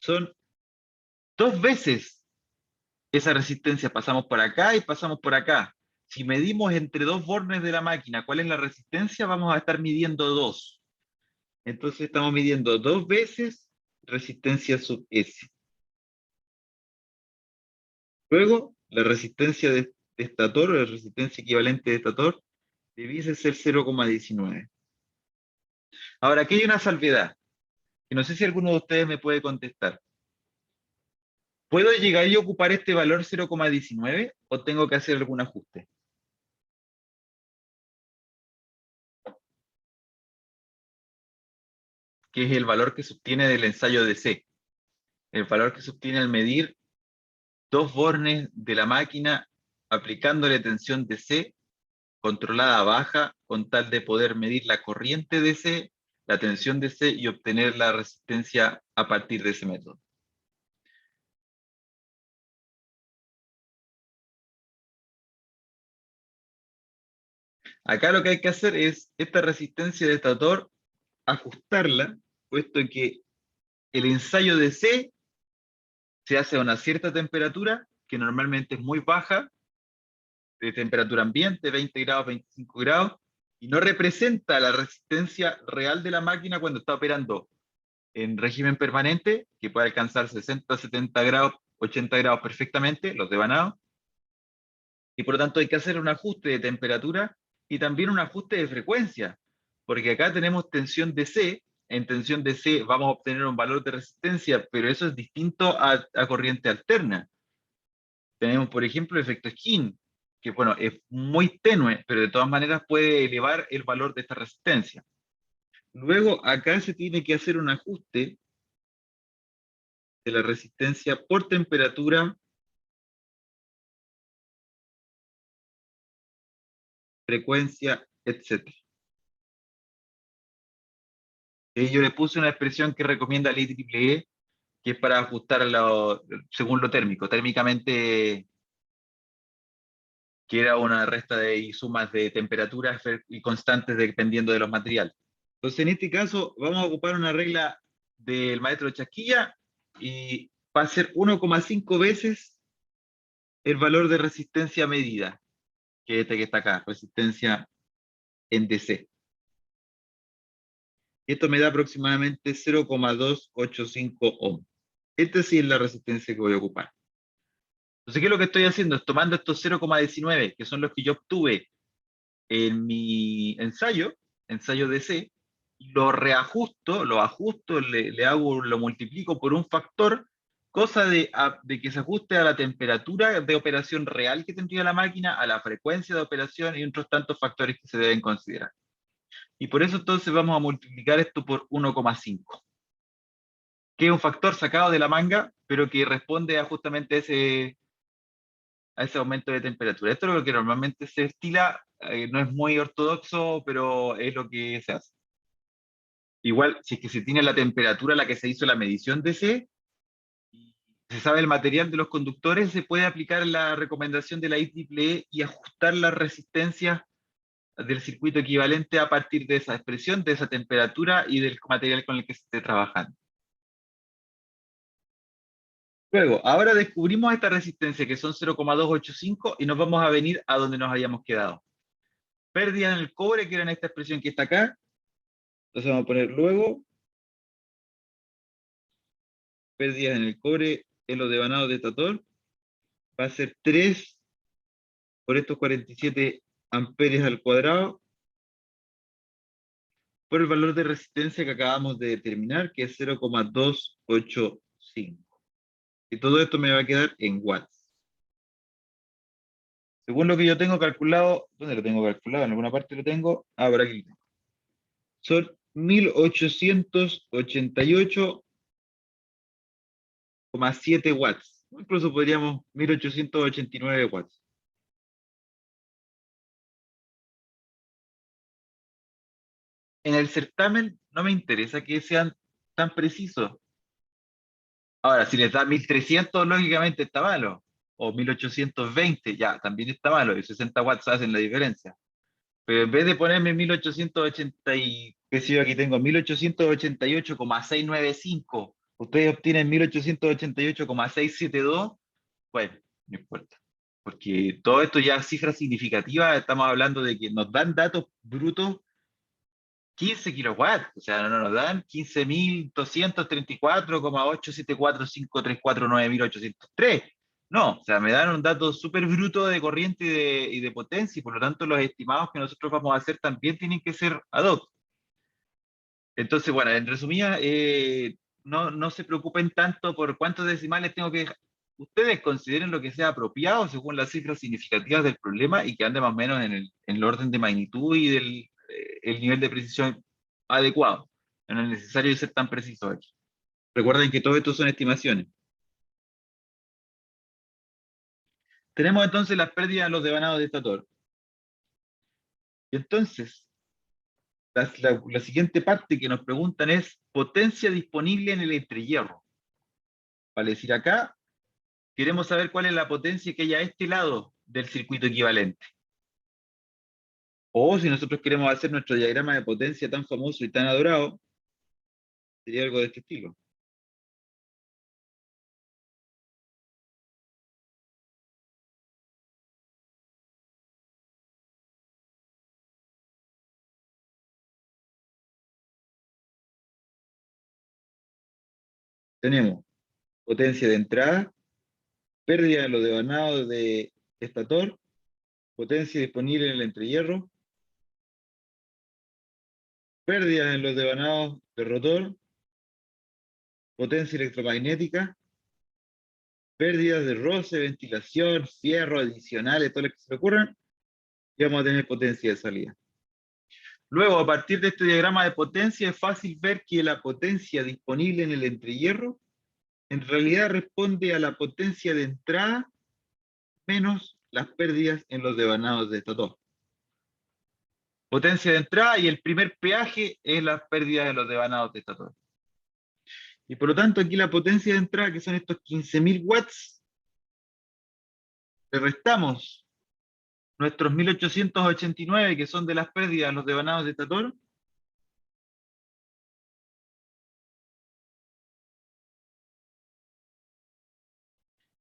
son dos veces esa resistencia. Pasamos por acá y pasamos por acá. Si medimos entre dos bornes de la máquina cuál es la resistencia, vamos a estar midiendo dos. Entonces estamos midiendo dos veces resistencia sub S. Luego, la resistencia de estator, o la resistencia equivalente de estator, debiese ser 0,19. Ahora, aquí hay una salvedad, que no sé si alguno de ustedes me puede contestar. ¿Puedo llegar y ocupar este valor 0,19 o tengo que hacer algún ajuste? Que es el valor que se obtiene del ensayo de C. El valor que se obtiene al medir dos bornes de la máquina aplicándole tensión de C controlada baja con tal de poder medir la corriente de C, la tensión de C y obtener la resistencia a partir de ese método. Acá lo que hay que hacer es esta resistencia de estator, ajustarla, puesto que el ensayo de C se hace a una cierta temperatura, que normalmente es muy baja, de temperatura ambiente, 20 grados, 25 grados, y no representa la resistencia real de la máquina cuando está operando en régimen permanente, que puede alcanzar 60, 70 grados, 80 grados perfectamente, los devanados, y por lo tanto hay que hacer un ajuste de temperatura y también un ajuste de frecuencia, porque acá tenemos tensión DC, en tensión DC vamos a obtener un valor de resistencia, pero eso es distinto a corriente alterna. Tenemos, por ejemplo, efecto Skin, que bueno, es muy tenue, pero de todas maneras puede elevar el valor de esta resistencia. Luego, acá se tiene que hacer un ajuste de la resistencia por temperatura, frecuencia, etc. Yo le puse una expresión que recomienda la IEEE que es para ajustar según lo térmico. Térmicamente, que era una resta de sumas de temperaturas y constantes dependiendo de los materiales. Entonces, en este caso, vamos a ocupar una regla del maestro Chasquilla y va a ser 1,5 veces el valor de resistencia medida, que es este que está acá, resistencia en DC. Esto me da aproximadamente 0,285 ohms. Esta sí es la resistencia que voy a ocupar. Entonces, ¿qué es lo que estoy haciendo? Es tomando estos 0,19, que son los que yo obtuve en mi ensayo DC, lo reajusto, lo ajusto, lo multiplico por un factor, cosa de que se ajuste a la temperatura de operación real que tendría la máquina, a la frecuencia de operación y otros tantos factores que se deben considerar. Y por eso entonces vamos a multiplicar esto por 1,5, que es un factor sacado de la manga, pero que responde a justamente ese aumento de temperatura. Esto es lo que normalmente se estila, no es muy ortodoxo, pero es lo que se hace. Igual, si es que se tiene la temperatura a la que se hizo la medición de C, y se sabe el material de los conductores, se puede aplicar la recomendación de la IEEE y ajustar las resistencias del circuito equivalente a partir de esa expresión, de esa temperatura y del material con el que se esté trabajando. Luego, ahora descubrimos esta resistencia que son 0,285 y nos vamos a venir a donde nos habíamos quedado. Pérdidas en el cobre, que era en esta expresión que está acá. Entonces vamos a poner luego, pérdidas en el cobre en los devanados de estator. Va a ser 3 por estos 47 amperes al cuadrado, por el valor de resistencia que acabamos de determinar, que es 0,285. Y todo esto me va a quedar en watts. Según lo que yo tengo calculado, ¿dónde lo tengo calculado? En alguna parte lo tengo. Ah, por aquí. Son 1888,7 watts. Incluso podríamos 1889 watts. En el certamen no me interesa que sean tan precisos. Ahora, si les da 1300, lógicamente está malo. O 1820, ya, también está malo. Y 60 watts hacen la diferencia. Pero en vez de ponerme 1880 y, qué sé yo, aquí tengo 1888,695, ustedes obtienen 1888,672, bueno, no importa. Porque todo esto ya es cifras significativas, estamos hablando de que nos dan datos brutos 15 kilowatts, o sea, no nos dan 15.234,8745349.803. No, o sea, me dan un dato súper bruto de corriente y de potencia, y por lo tanto los estimados que nosotros vamos a hacer también tienen que ser ad hoc. Entonces, bueno, en resumida, no se preocupen tanto por cuántos decimales tengo que dejar. Ustedes consideren lo que sea apropiado según las cifras significativas del problema y que ande más o menos en el orden de magnitud y el nivel de precisión adecuado. No es necesario ser tan preciso aquí. Recuerden que todo esto son estimaciones. Tenemos entonces las pérdidas de los devanados de estator. Y entonces, la siguiente parte que nos preguntan es potencia disponible en el entrehierro. Vale decir acá, queremos saber cuál es la potencia que hay a este lado del circuito equivalente. O si nosotros queremos hacer nuestro diagrama de potencia tan famoso y tan adorado, sería algo de este estilo. Tenemos potencia de entrada, pérdida de los devanados de estator, potencia disponible en el entrehierro, pérdida en los devanados de rotor, potencia electromagnética, pérdidas de roce, ventilación, fierro, adicionales, todo lo que se le ocurra, y vamos a tener potencia de salida. Luego, a partir de este diagrama de potencia, es fácil ver que la potencia disponible en el entrehierro en realidad responde a la potencia de entrada menos las pérdidas en los devanados de estator. Potencia de entrada y el primer peaje es las pérdidas en los devanados de estator. Y por lo tanto aquí la potencia de entrada, que son estos 15.000 watts, le restamos nuestros 1889, que son de las pérdidas, los devanados de estator,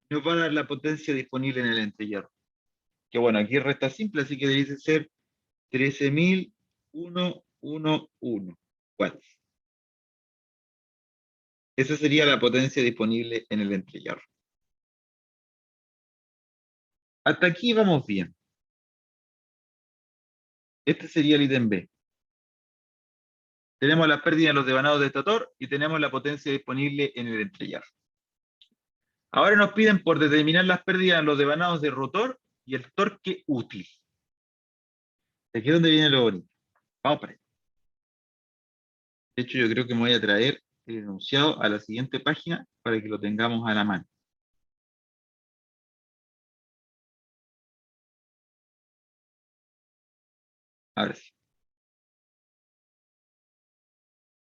nos va a dar la potencia disponible en el entrehierro. Que bueno, aquí resta simple, así que debe ser 13.111 watts. Esa sería la potencia disponible en el entrehierro. Hasta aquí vamos bien. Este sería el ítem B. Tenemos las pérdidas de los devanados de estator y tenemos la potencia disponible en el entrehierro. Ahora nos piden por determinar las pérdidas en los devanados de rotor y el torque útil. Aquí es donde viene lo bonito. Vamos para allá. De hecho, yo creo que me voy a traer el enunciado a la siguiente página para que lo tengamos a la mano. Ahora sí.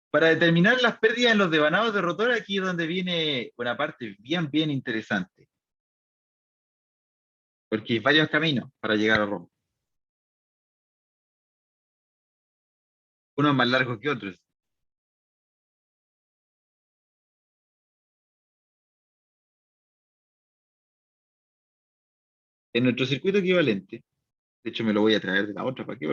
Para determinar las pérdidas en los devanados de rotor, aquí es donde viene una parte bien interesante. Porque hay varios caminos para llegar a Roma. Unos más largos que otros. En nuestro circuito equivalente, de hecho me lo voy a traer de la otra, ¿para qué?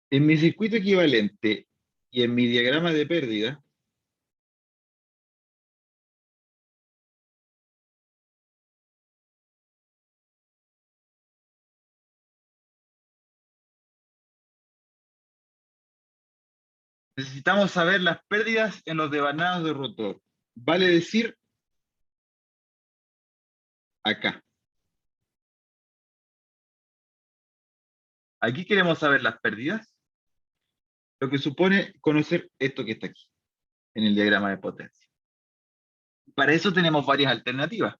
En mi circuito equivalente y en mi diagrama de pérdida, necesitamos saber las pérdidas en los devanados de rotor. Vale decir, acá. Aquí queremos saber las pérdidas, lo que supone conocer esto que está aquí, en el diagrama de potencia. Para eso tenemos varias alternativas.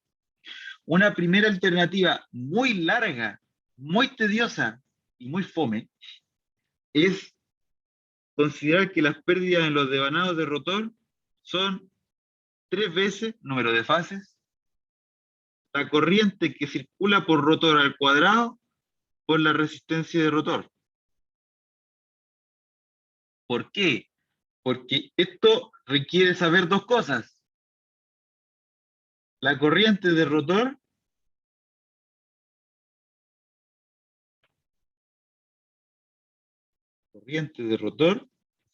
Una primera alternativa muy larga, muy tediosa y muy fome es considerar que las pérdidas en los devanados de rotor son 3 veces número de fases, la corriente que circula por rotor al cuadrado por la resistencia de rotor. ¿Por qué? Porque esto requiere saber dos cosas. La corriente de rotor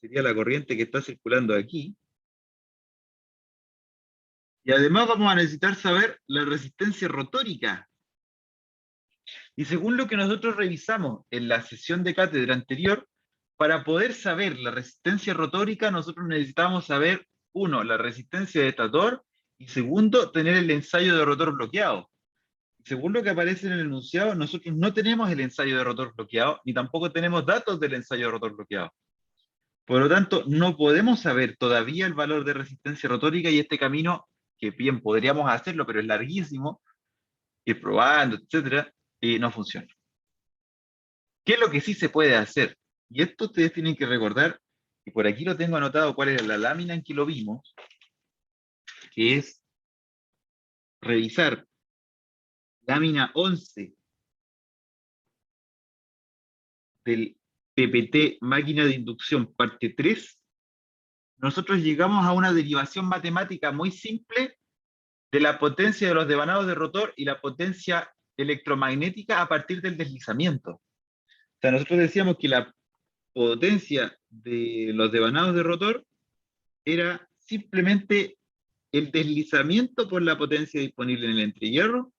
sería la corriente que está circulando aquí. Y además vamos a necesitar saber la resistencia rotórica. Y según lo que nosotros revisamos en la sesión de cátedra anterior, para poder saber la resistencia rotórica, nosotros necesitamos saber, uno, la resistencia de estator, y segundo, tener el ensayo de rotor bloqueado. Según lo que aparece en el enunciado, nosotros no tenemos el ensayo de rotor bloqueado, ni tampoco tenemos datos del ensayo de rotor bloqueado. Por lo tanto, no podemos saber todavía el valor de resistencia rotórica y este camino, que bien podríamos hacerlo, pero es larguísimo, ir probando, etcétera, no funciona. ¿Qué es lo que sí se puede hacer? Y esto ustedes tienen que recordar, y por aquí lo tengo anotado cuál era la lámina en que lo vimos, que es revisar lámina 11 del PPT máquina de inducción parte 3. Nosotros llegamos a una derivación matemática muy simple de la potencia de los devanados de rotor y la potencia electromagnética a partir del deslizamiento. O sea, nosotros decíamos que la potencia de los devanados de rotor era simplemente el deslizamiento por la potencia disponible en el entrehierro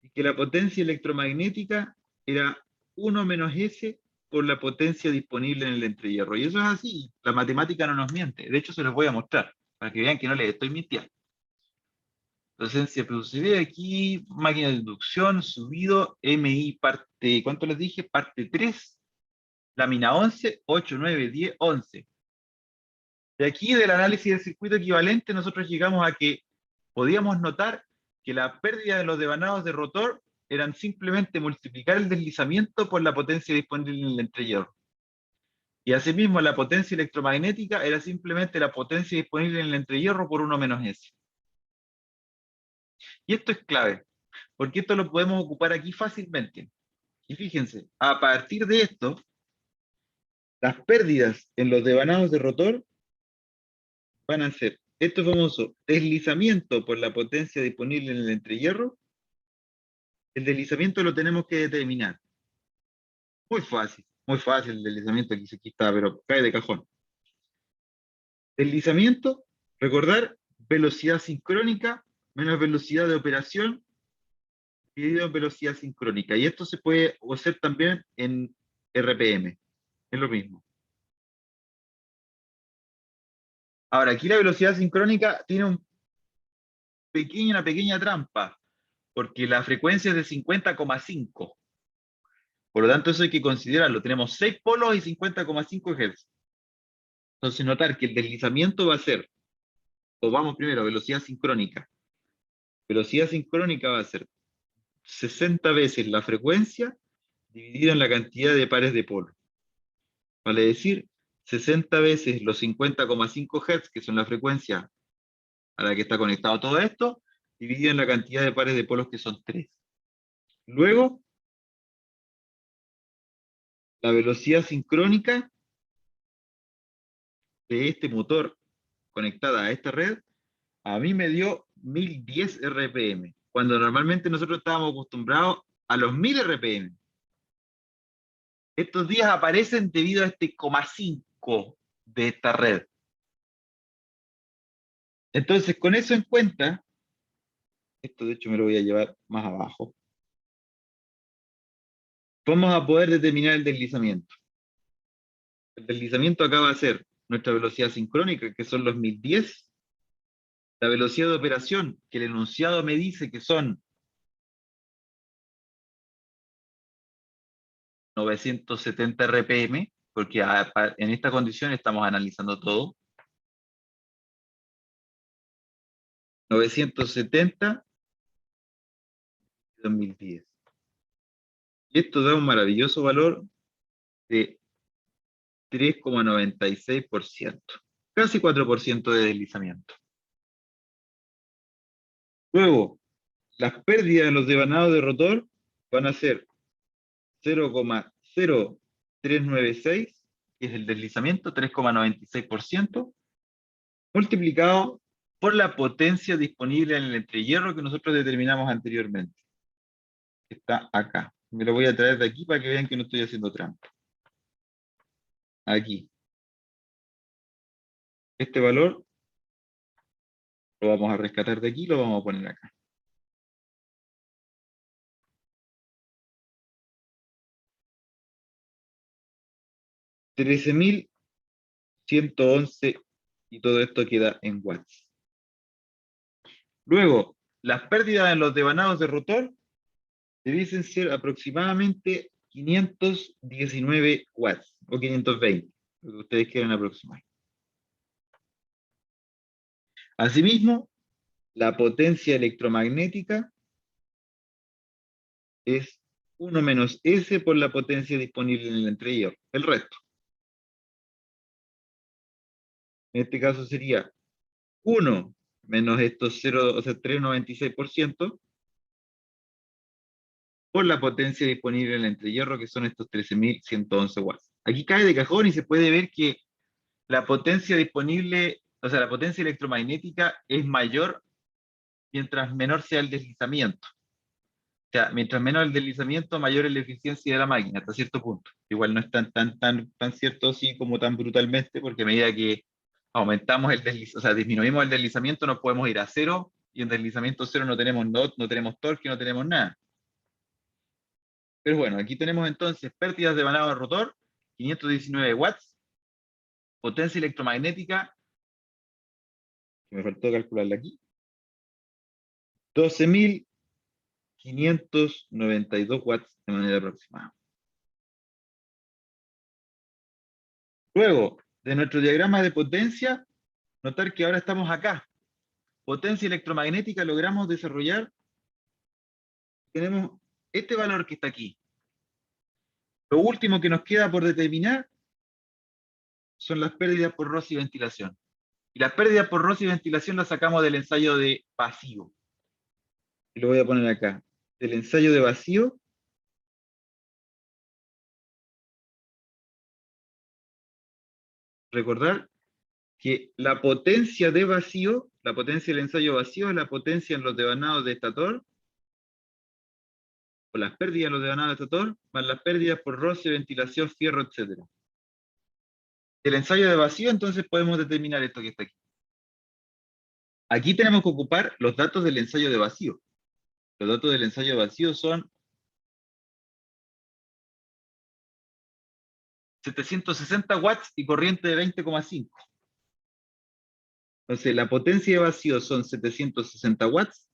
y que la potencia electromagnética era 1 menos S por la potencia disponible en el entrehierro. Y eso es así, la matemática no nos miente. De hecho, se los voy a mostrar, para que vean que no les estoy mintiendo. Docencia PUCB, aquí, máquina de inducción, subido, MI parte, ¿cuánto les dije? Parte 3, lámina 11, 8, 9, 10, 11. Y aquí del análisis del circuito equivalente nosotros llegamos a que podíamos notar que la pérdida de los devanados de rotor eran simplemente multiplicar el deslizamiento por la potencia disponible en el entrehierro. Y asimismo la potencia electromagnética era simplemente la potencia disponible en el entrehierro por 1 menos S. Y esto es clave, porque esto lo podemos ocupar aquí fácilmente. Y fíjense, a partir de esto, las pérdidas en los devanados de rotor van a ser esto famoso deslizamiento por la potencia disponible en el entrehierro. El deslizamiento lo tenemos que determinar. Muy fácil el deslizamiento, aquí está, pero cae de cajón. Deslizamiento, recordar, velocidad sincrónica menos velocidad de operación dividido en velocidad sincrónica. Y esto se puede hacer también en RPM. Es lo mismo. Ahora, aquí la velocidad sincrónica tiene una pequeña trampa, porque la frecuencia es de 50,5. Por lo tanto, eso hay que considerarlo. Tenemos 6 polos y 50,5 Hz. Entonces, notar que el deslizamiento va a ser, o vamos primero, velocidad sincrónica. Velocidad sincrónica va a ser 60 veces la frecuencia dividida en la cantidad de pares de polo. Vale decir, 60 veces los 50,5 Hz, que son la frecuencia a la que está conectado todo esto, dividido en la cantidad de pares de polos, que son 3. Luego, la velocidad sincrónica de este motor conectada a esta red, a mí me dio 1010 RPM, cuando normalmente nosotros estábamos acostumbrados a los 1000 RPM. Estos días aparecen debido a este 0,5 de esta red. Entonces, con eso en cuenta, esto de hecho me lo voy a llevar más abajo, vamos a poder determinar el deslizamiento. El deslizamiento acá va a ser nuestra velocidad sincrónica, que son los 1010, la velocidad de operación, que el enunciado me dice que son 970 RPM, porque en esta condición estamos analizando todo. 970, 2010. Y esto da un maravilloso valor de 3,96%, casi 4% de deslizamiento. Luego, las pérdidas en los devanados de rotor van a ser 0,0396, que es el deslizamiento, 3,96%, multiplicado por la potencia disponible en el entrehierro que nosotros determinamos anteriormente. Está acá. Me lo voy a traer de aquí para que vean que no estoy haciendo trampa. Aquí. Este valor lo vamos a rescatar de aquí y lo vamos a poner acá. $13,111 y todo esto queda en watts. Luego, las pérdidas en los devanados de rotor debiesen ser aproximadamente 519 watts o 520, lo que ustedes quieran aproximar. Asimismo, la potencia electromagnética es 1 menos S por la potencia disponible en el entrehierro, el resto. En este caso sería 1 menos estos 0, o sea, 3,96% por la potencia disponible en el entrehierro, que son estos 13,111 watts. Aquí cae de cajón y se puede ver que la potencia disponible, o sea, la potencia electromagnética es mayor mientras menor sea el deslizamiento. O sea, mientras menor el deslizamiento, mayor es la eficiencia de la máquina, hasta cierto punto. Igual no es tan cierto así como tan brutalmente, porque a medida que aumentamos o sea, disminuimos el deslizamiento, no podemos ir a cero, y en deslizamiento cero no tenemos no tenemos torque, no tenemos nada. Pero bueno, aquí tenemos entonces pérdidas de vanado de rotor, 519 watts, potencia electromagnética, que me faltó calcularla aquí, 12,592 watts de manera aproximada. Luego, de nuestro diagrama de potencia, notar que ahora estamos acá. Potencia electromagnética logramos desarrollar. Tenemos este valor que está aquí. Lo último que nos queda por determinar son las pérdidas por Rossi y ventilación. Y las pérdidas por Rossi y ventilación las sacamos del ensayo de vacío. Y lo voy a poner acá. Del ensayo de vacío. Recordar que la potencia de vacío, la potencia del ensayo vacío es la potencia en los devanados de estator, o las pérdidas en los devanados de estator, más las pérdidas por roce, ventilación, fierro, etc. El ensayo de vacío, entonces podemos determinar esto que está aquí. Aquí tenemos que ocupar los datos del ensayo de vacío. Los datos del ensayo de vacío son 760 watts y corriente de 20,5. Entonces, la potencia de vacío son 760 watts.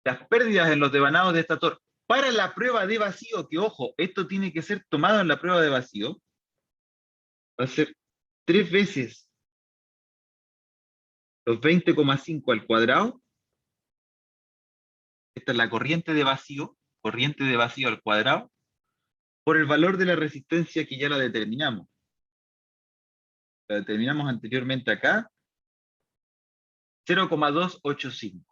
Las pérdidas en los devanados de estator para la prueba de vacío, que ojo, esto tiene que ser tomado en la prueba de vacío, va a ser 3 veces los 20,5 al cuadrado. Esta es la corriente de vacío al cuadrado, por el valor de la resistencia que ya la determinamos. La determinamos anteriormente acá, 0,285.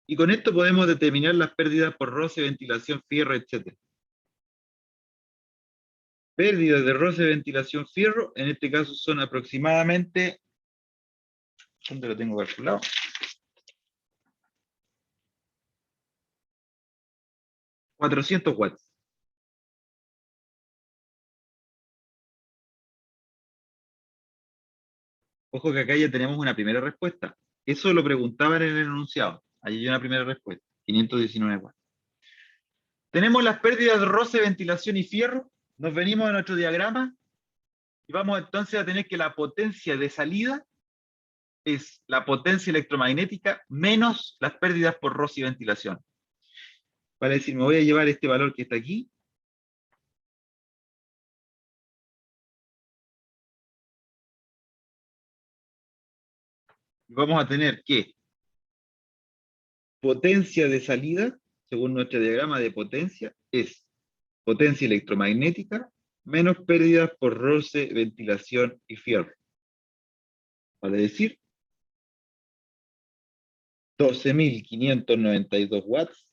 Y con esto podemos determinar las pérdidas por roce, ventilación, fierro, etc. Pérdidas de roce, ventilación, fierro, en este caso son aproximadamente, ¿dónde lo tengo calculado? 400 watts. Ojo que acá ya tenemos una primera respuesta. Eso lo preguntaban en el enunciado. Ahí hay una primera respuesta. 519 watts. Tenemos las pérdidas de roce, ventilación y fierro. Nos venimos a nuestro diagrama y vamos entonces a tener que la potencia de salida es la potencia electromagnética menos las pérdidas por roce y ventilación. Vale decir, me voy a llevar este valor que está aquí. Y vamos a tener que potencia de salida, según nuestro diagrama de potencia, es potencia electromagnética menos pérdidas por roce, ventilación y fierro. Vale decir, 12.592 watts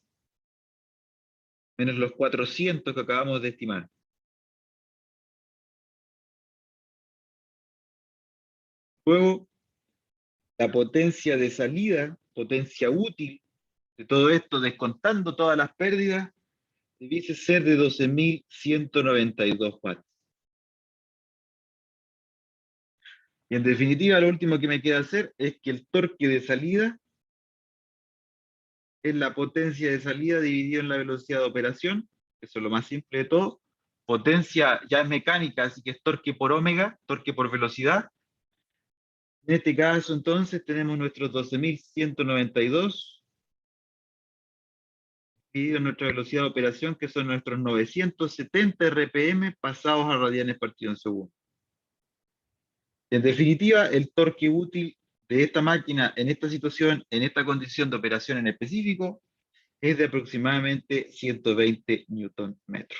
menos los 400 que acabamos de estimar. Luego, la potencia de salida, potencia útil de todo esto, descontando todas las pérdidas, debiese ser de 12.192 watts. Y en definitiva, lo último que me queda hacer es que el torque de salida es la potencia de salida dividido en la velocidad de operación. Eso es lo más simple de todo. Potencia ya es mecánica, así que es torque por ómega, torque por velocidad. En este caso, entonces, tenemos nuestros 12.192 dividido en nuestra velocidad de operación, que son nuestros 970 RPM pasados a radianes partido en segundo. En definitiva, el torque útil de esta máquina en esta situación, en esta condición de operación en específico, es de aproximadamente 120 Newton metro.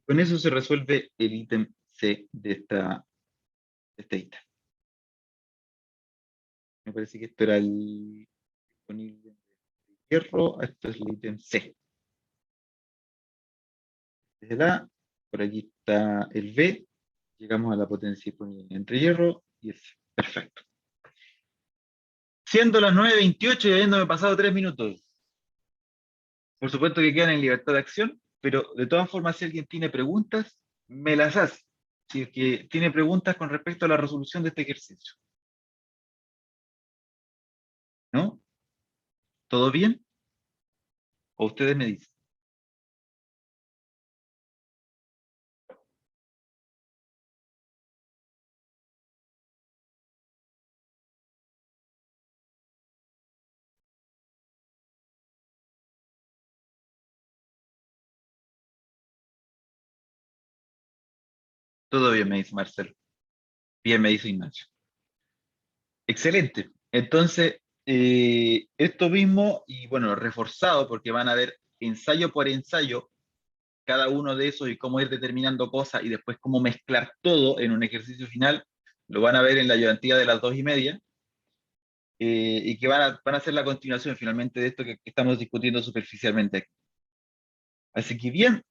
Con eso se resuelve el ítem C de este ítem. Me parece que esto era el disponible de hierro, esto es el ítem C. Desde la, por aquí está el B, llegamos a la potencia disponible entre hierro y el C. Perfecto. Siendo las 9:28 y habiéndome pasado 3 minutos. Por supuesto que quedan en libertad de acción, pero de todas formas, si alguien tiene preguntas, me las hace. Si es que tiene preguntas con respecto a la resolución de este ejercicio. ¿No? ¿Todo bien? ¿O ustedes me dicen? Todo bien, me dice Marcelo. Bien, me dice Ignacio. Excelente. Entonces, esto mismo, y bueno, reforzado, porque van a ver ensayo por ensayo cada uno de esos y cómo ir determinando cosas y después cómo mezclar todo en un ejercicio final, lo van a ver en la ayudantía de las 2:30, y que van a hacer la continuación finalmente de esto que estamos discutiendo superficialmente aquí. Así que bien,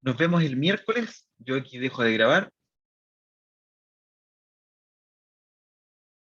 nos vemos el miércoles. Yo aquí dejo de grabar